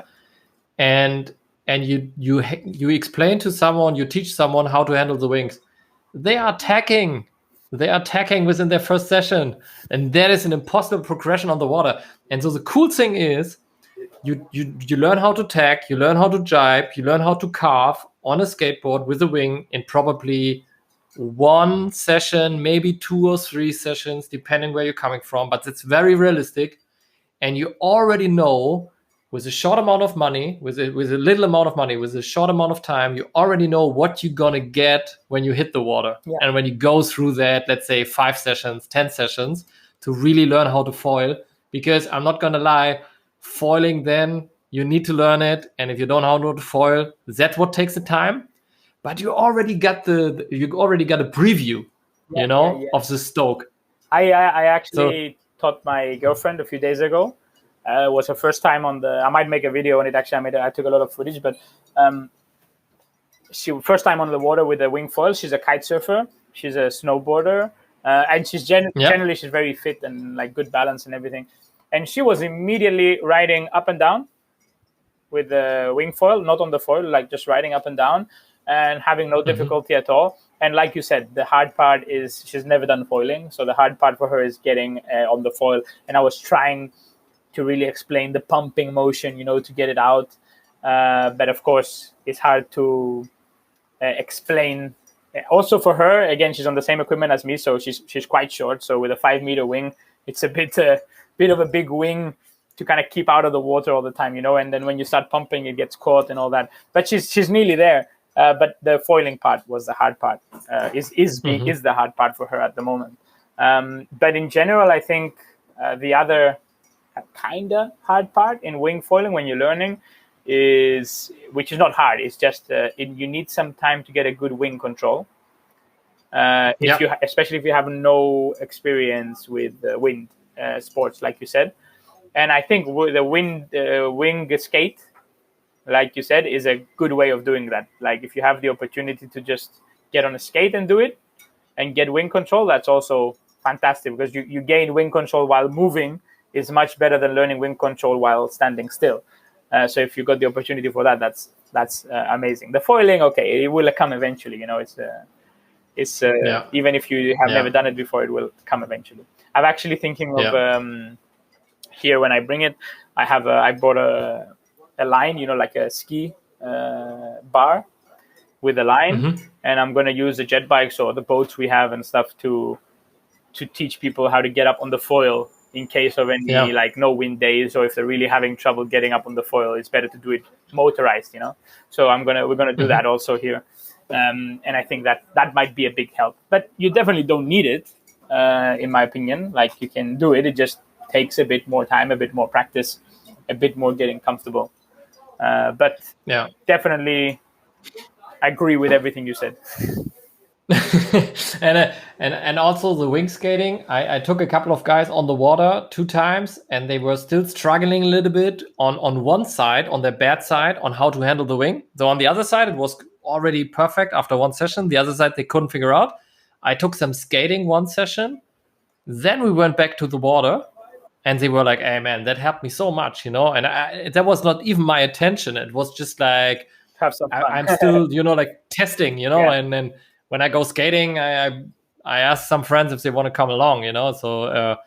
and you explain to someone, you teach someone how to handle the wings, they are tacking within their first session, and that is an impossible progression on the water. And so the cool thing is, you learn how to tack, you learn how to jibe, you learn how to carve on a skateboard with a wing in probably one session, maybe 2 or 3 sessions, depending where you're coming from. But it's very realistic, and you already know, with a short amount of money, with a little amount of money, with a short amount of time, you already know what you're gonna get when you hit the water. And when you go through that, let's say 5 sessions, 10 sessions, to really learn how to foil. Because I'm not gonna lie, foiling, then you need to learn it, and if you don't know how to foil, that's what takes the time. But you already got a preview, of the stoke. I actually taught my girlfriend a few days ago. It was her first time on the. I might make a video on it. Actually, I took a lot of footage, but she first time on the water with a Wingfoil. She's a kite surfer. She's a snowboarder, and she's generally she's very fit and like good balance and everything. And she was immediately riding up and down with the Wingfoil, not on the foil, like just riding up and down and having no difficulty at all. And like you said, the hard part is she's never done foiling, so the hard part for her is getting on the foil. And I was trying to really explain the pumping motion, to get it out. But of course, it's hard to explain. Also for her, again, she's on the same equipment as me, so she's quite short. So with a 5-meter wing, it's a bit of a big wing to kind of keep out of the water all the time, And then when you start pumping, it gets caught and all that. But she's nearly there. But the foiling part was the hard part. Is the hard part for her at the moment. But in general, I think the other kind of hard part in wing foiling when you're learning which is not hard, it's just you need some time to get a good wing control, especially if you have no experience with wind sports, like you said. And I think the wing skate, like you said, is a good way of doing that. Like, if you have the opportunity to just get on a skate and do it and get wing control, that's also fantastic, because you gain wing control while moving is much better than learning wing control while standing still. So if you got the opportunity for that, that's amazing. The foiling, okay, it will come eventually. Even if you have never done it before, it will come eventually. I'm actually thinking of here when I bring it, I bought a line, like a ski bar with a line, and I'm going to use the jet bikes or the boats we have and stuff to teach people how to get up on the foil in case of any like no wind days, or if they're really having trouble getting up on the foil, it's better to do it motorized, So we're gonna do that also here, and I think that might be a big help. But you definitely don't need it, in my opinion. Like, you can do it. It just takes a bit more time, a bit more practice, a bit more getting comfortable. But definitely agree with everything you said. and also the wing skating, I took a couple of guys on the water 2 times, and they were still struggling a little bit on one side, on their bad side, on how to handle the wing. So on the other side, it was already perfect after 1 session. The other side, they couldn't figure out. I took some skating 1 session, then we went back to the water, and they were like, "Hey man, that helped me so much," and that was not even my intention. It was just like, Have some fun. I'm still, like testing, and then when I go skating, I ask some friends if they want to come along, so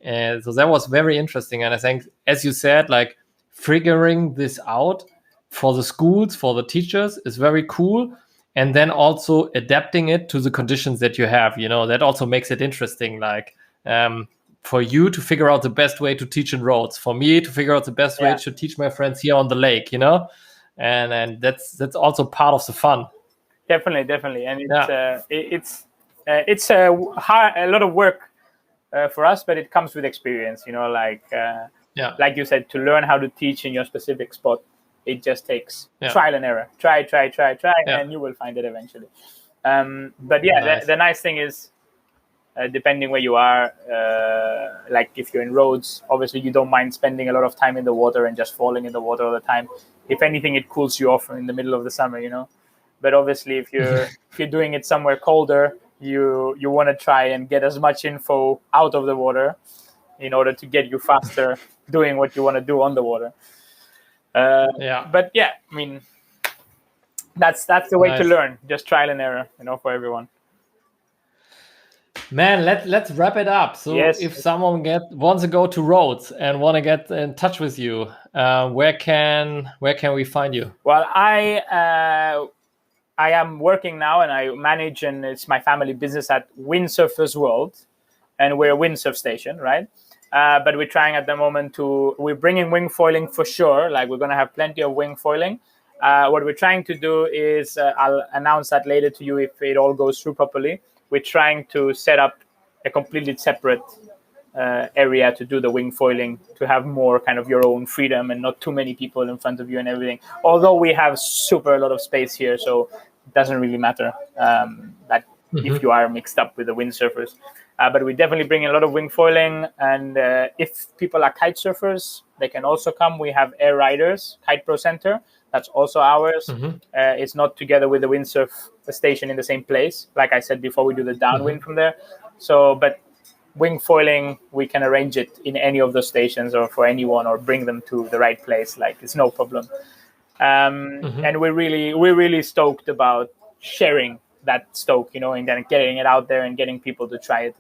so that was very interesting. And I think, as you said, like figuring this out for the schools, for the teachers is very cool. And then also adapting it to the conditions that you have, that also makes it interesting. Like for you to figure out the best way to teach in Rhodes, for me to figure out the best way to teach my friends here on the lake, and that's also part of the fun. Definitely. And it's a lot of work for us, but it comes with experience, like you said, to learn how to teach in your specific spot, it just takes trial and error. Try, and you will find it eventually. But nice. The nice thing is, depending where you are, like if you're in Rhodes, obviously you don't mind spending a lot of time in the water and just falling in the water all the time. If anything, it cools you off in the middle of the summer, But obviously, if you're doing it somewhere colder, you want to try and get as much info out of the water in order to get you faster doing what you want to do on the water. But I mean, that's the way to learn. Just trial and error, for everyone. Man, let's wrap it up. So if someone wants to go to Rhodes and want to get in touch with you, where can we find you? Well, I am working now, and I manage, and it's my family business at Windsurfers World, and we're a windsurf station, right? But we're trying at the moment we're bringing wingfoiling for sure. Like we're going to have plenty of wingfoiling. What we're trying to do is, I'll announce that later to you if it all goes through properly. We're trying to set up a completely separate area to do the wingfoiling, to have more kind of your own freedom and not too many people in front of you and everything. Although we have a lot of space here, so it doesn't really matter that if you are mixed up with the windsurfers. But we definitely bring in a lot of wingfoiling, and if people are kite surfers, they can also come. We have Air Riders, Kite Pro Center. That's also ours. It's not together with the windsurf station in the same place. Like I said before, we do the downwind from there. So, but wingfoiling, we can arrange it in any of those stations or for anyone, or bring them to the right place. Like it's no problem. And we're really stoked about sharing that stoke, and then getting it out there and getting people to try it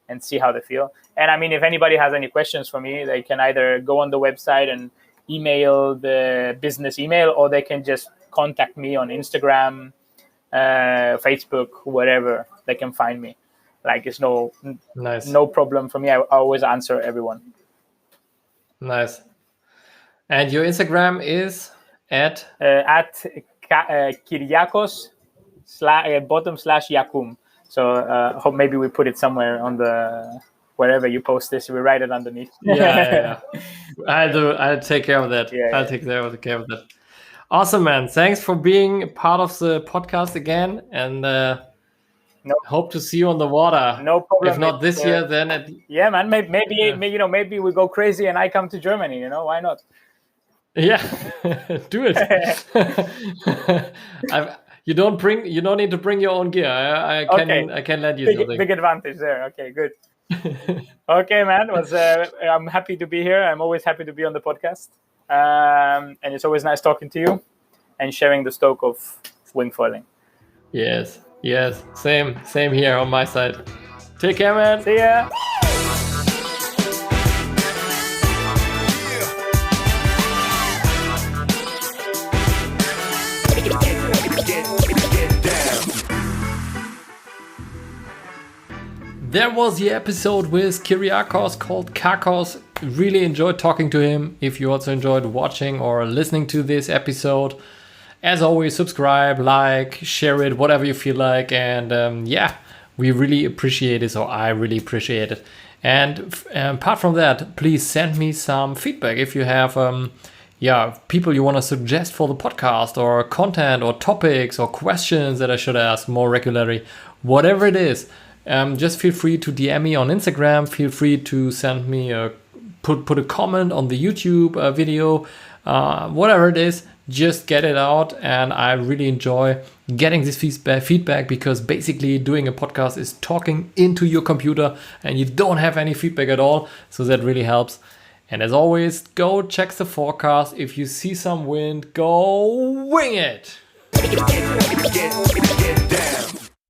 and see how they feel. And I mean, if anybody has any questions for me, they can either go on the website and email the business email, or they can just contact me on Instagram, Facebook, whatever. They can find me. Like it's no problem for me. I always answer everyone. Nice. And your Instagram is at Kyriakos _Giakoum. So hope maybe we put it somewhere on the wherever you post this. We write it underneath. Yeah. I'll take care of that. I'll take care of that. Awesome, man. Thanks for being part of the podcast again, and hope to see you on the water. No problem. If not this year, then man. Maybe we go crazy and I come to Germany. Why not? Yeah, do it. You don't need to bring your own gear. I can lend you something. Big advantage there. Okay, good. Okay, man. I'm happy to be here. I'm always happy to be on the podcast. And it's always nice talking to you and sharing the stoke of wingfoiling. Yes. Same here on my side. Take care, man. See ya. That was the episode with Kyriakos called Kakos. Really enjoyed talking to him. If you also enjoyed watching or listening to this episode, as always, subscribe, like, share it, whatever you feel like. And we really appreciate it. So I really appreciate it. And apart from that, please send me some feedback if you have people you want to suggest for the podcast, or content or topics or questions that I should ask more regularly. Whatever it is. Just feel free to DM me on Instagram. Feel free to send me put a comment on the YouTube video. whatever it is, just get it out. And I really enjoy getting this feedback, because basically doing a podcast is talking into your computer and you don't have any feedback at all. So that really helps. And as always, go check the forecast. If you see some wind, go wing it. Get down.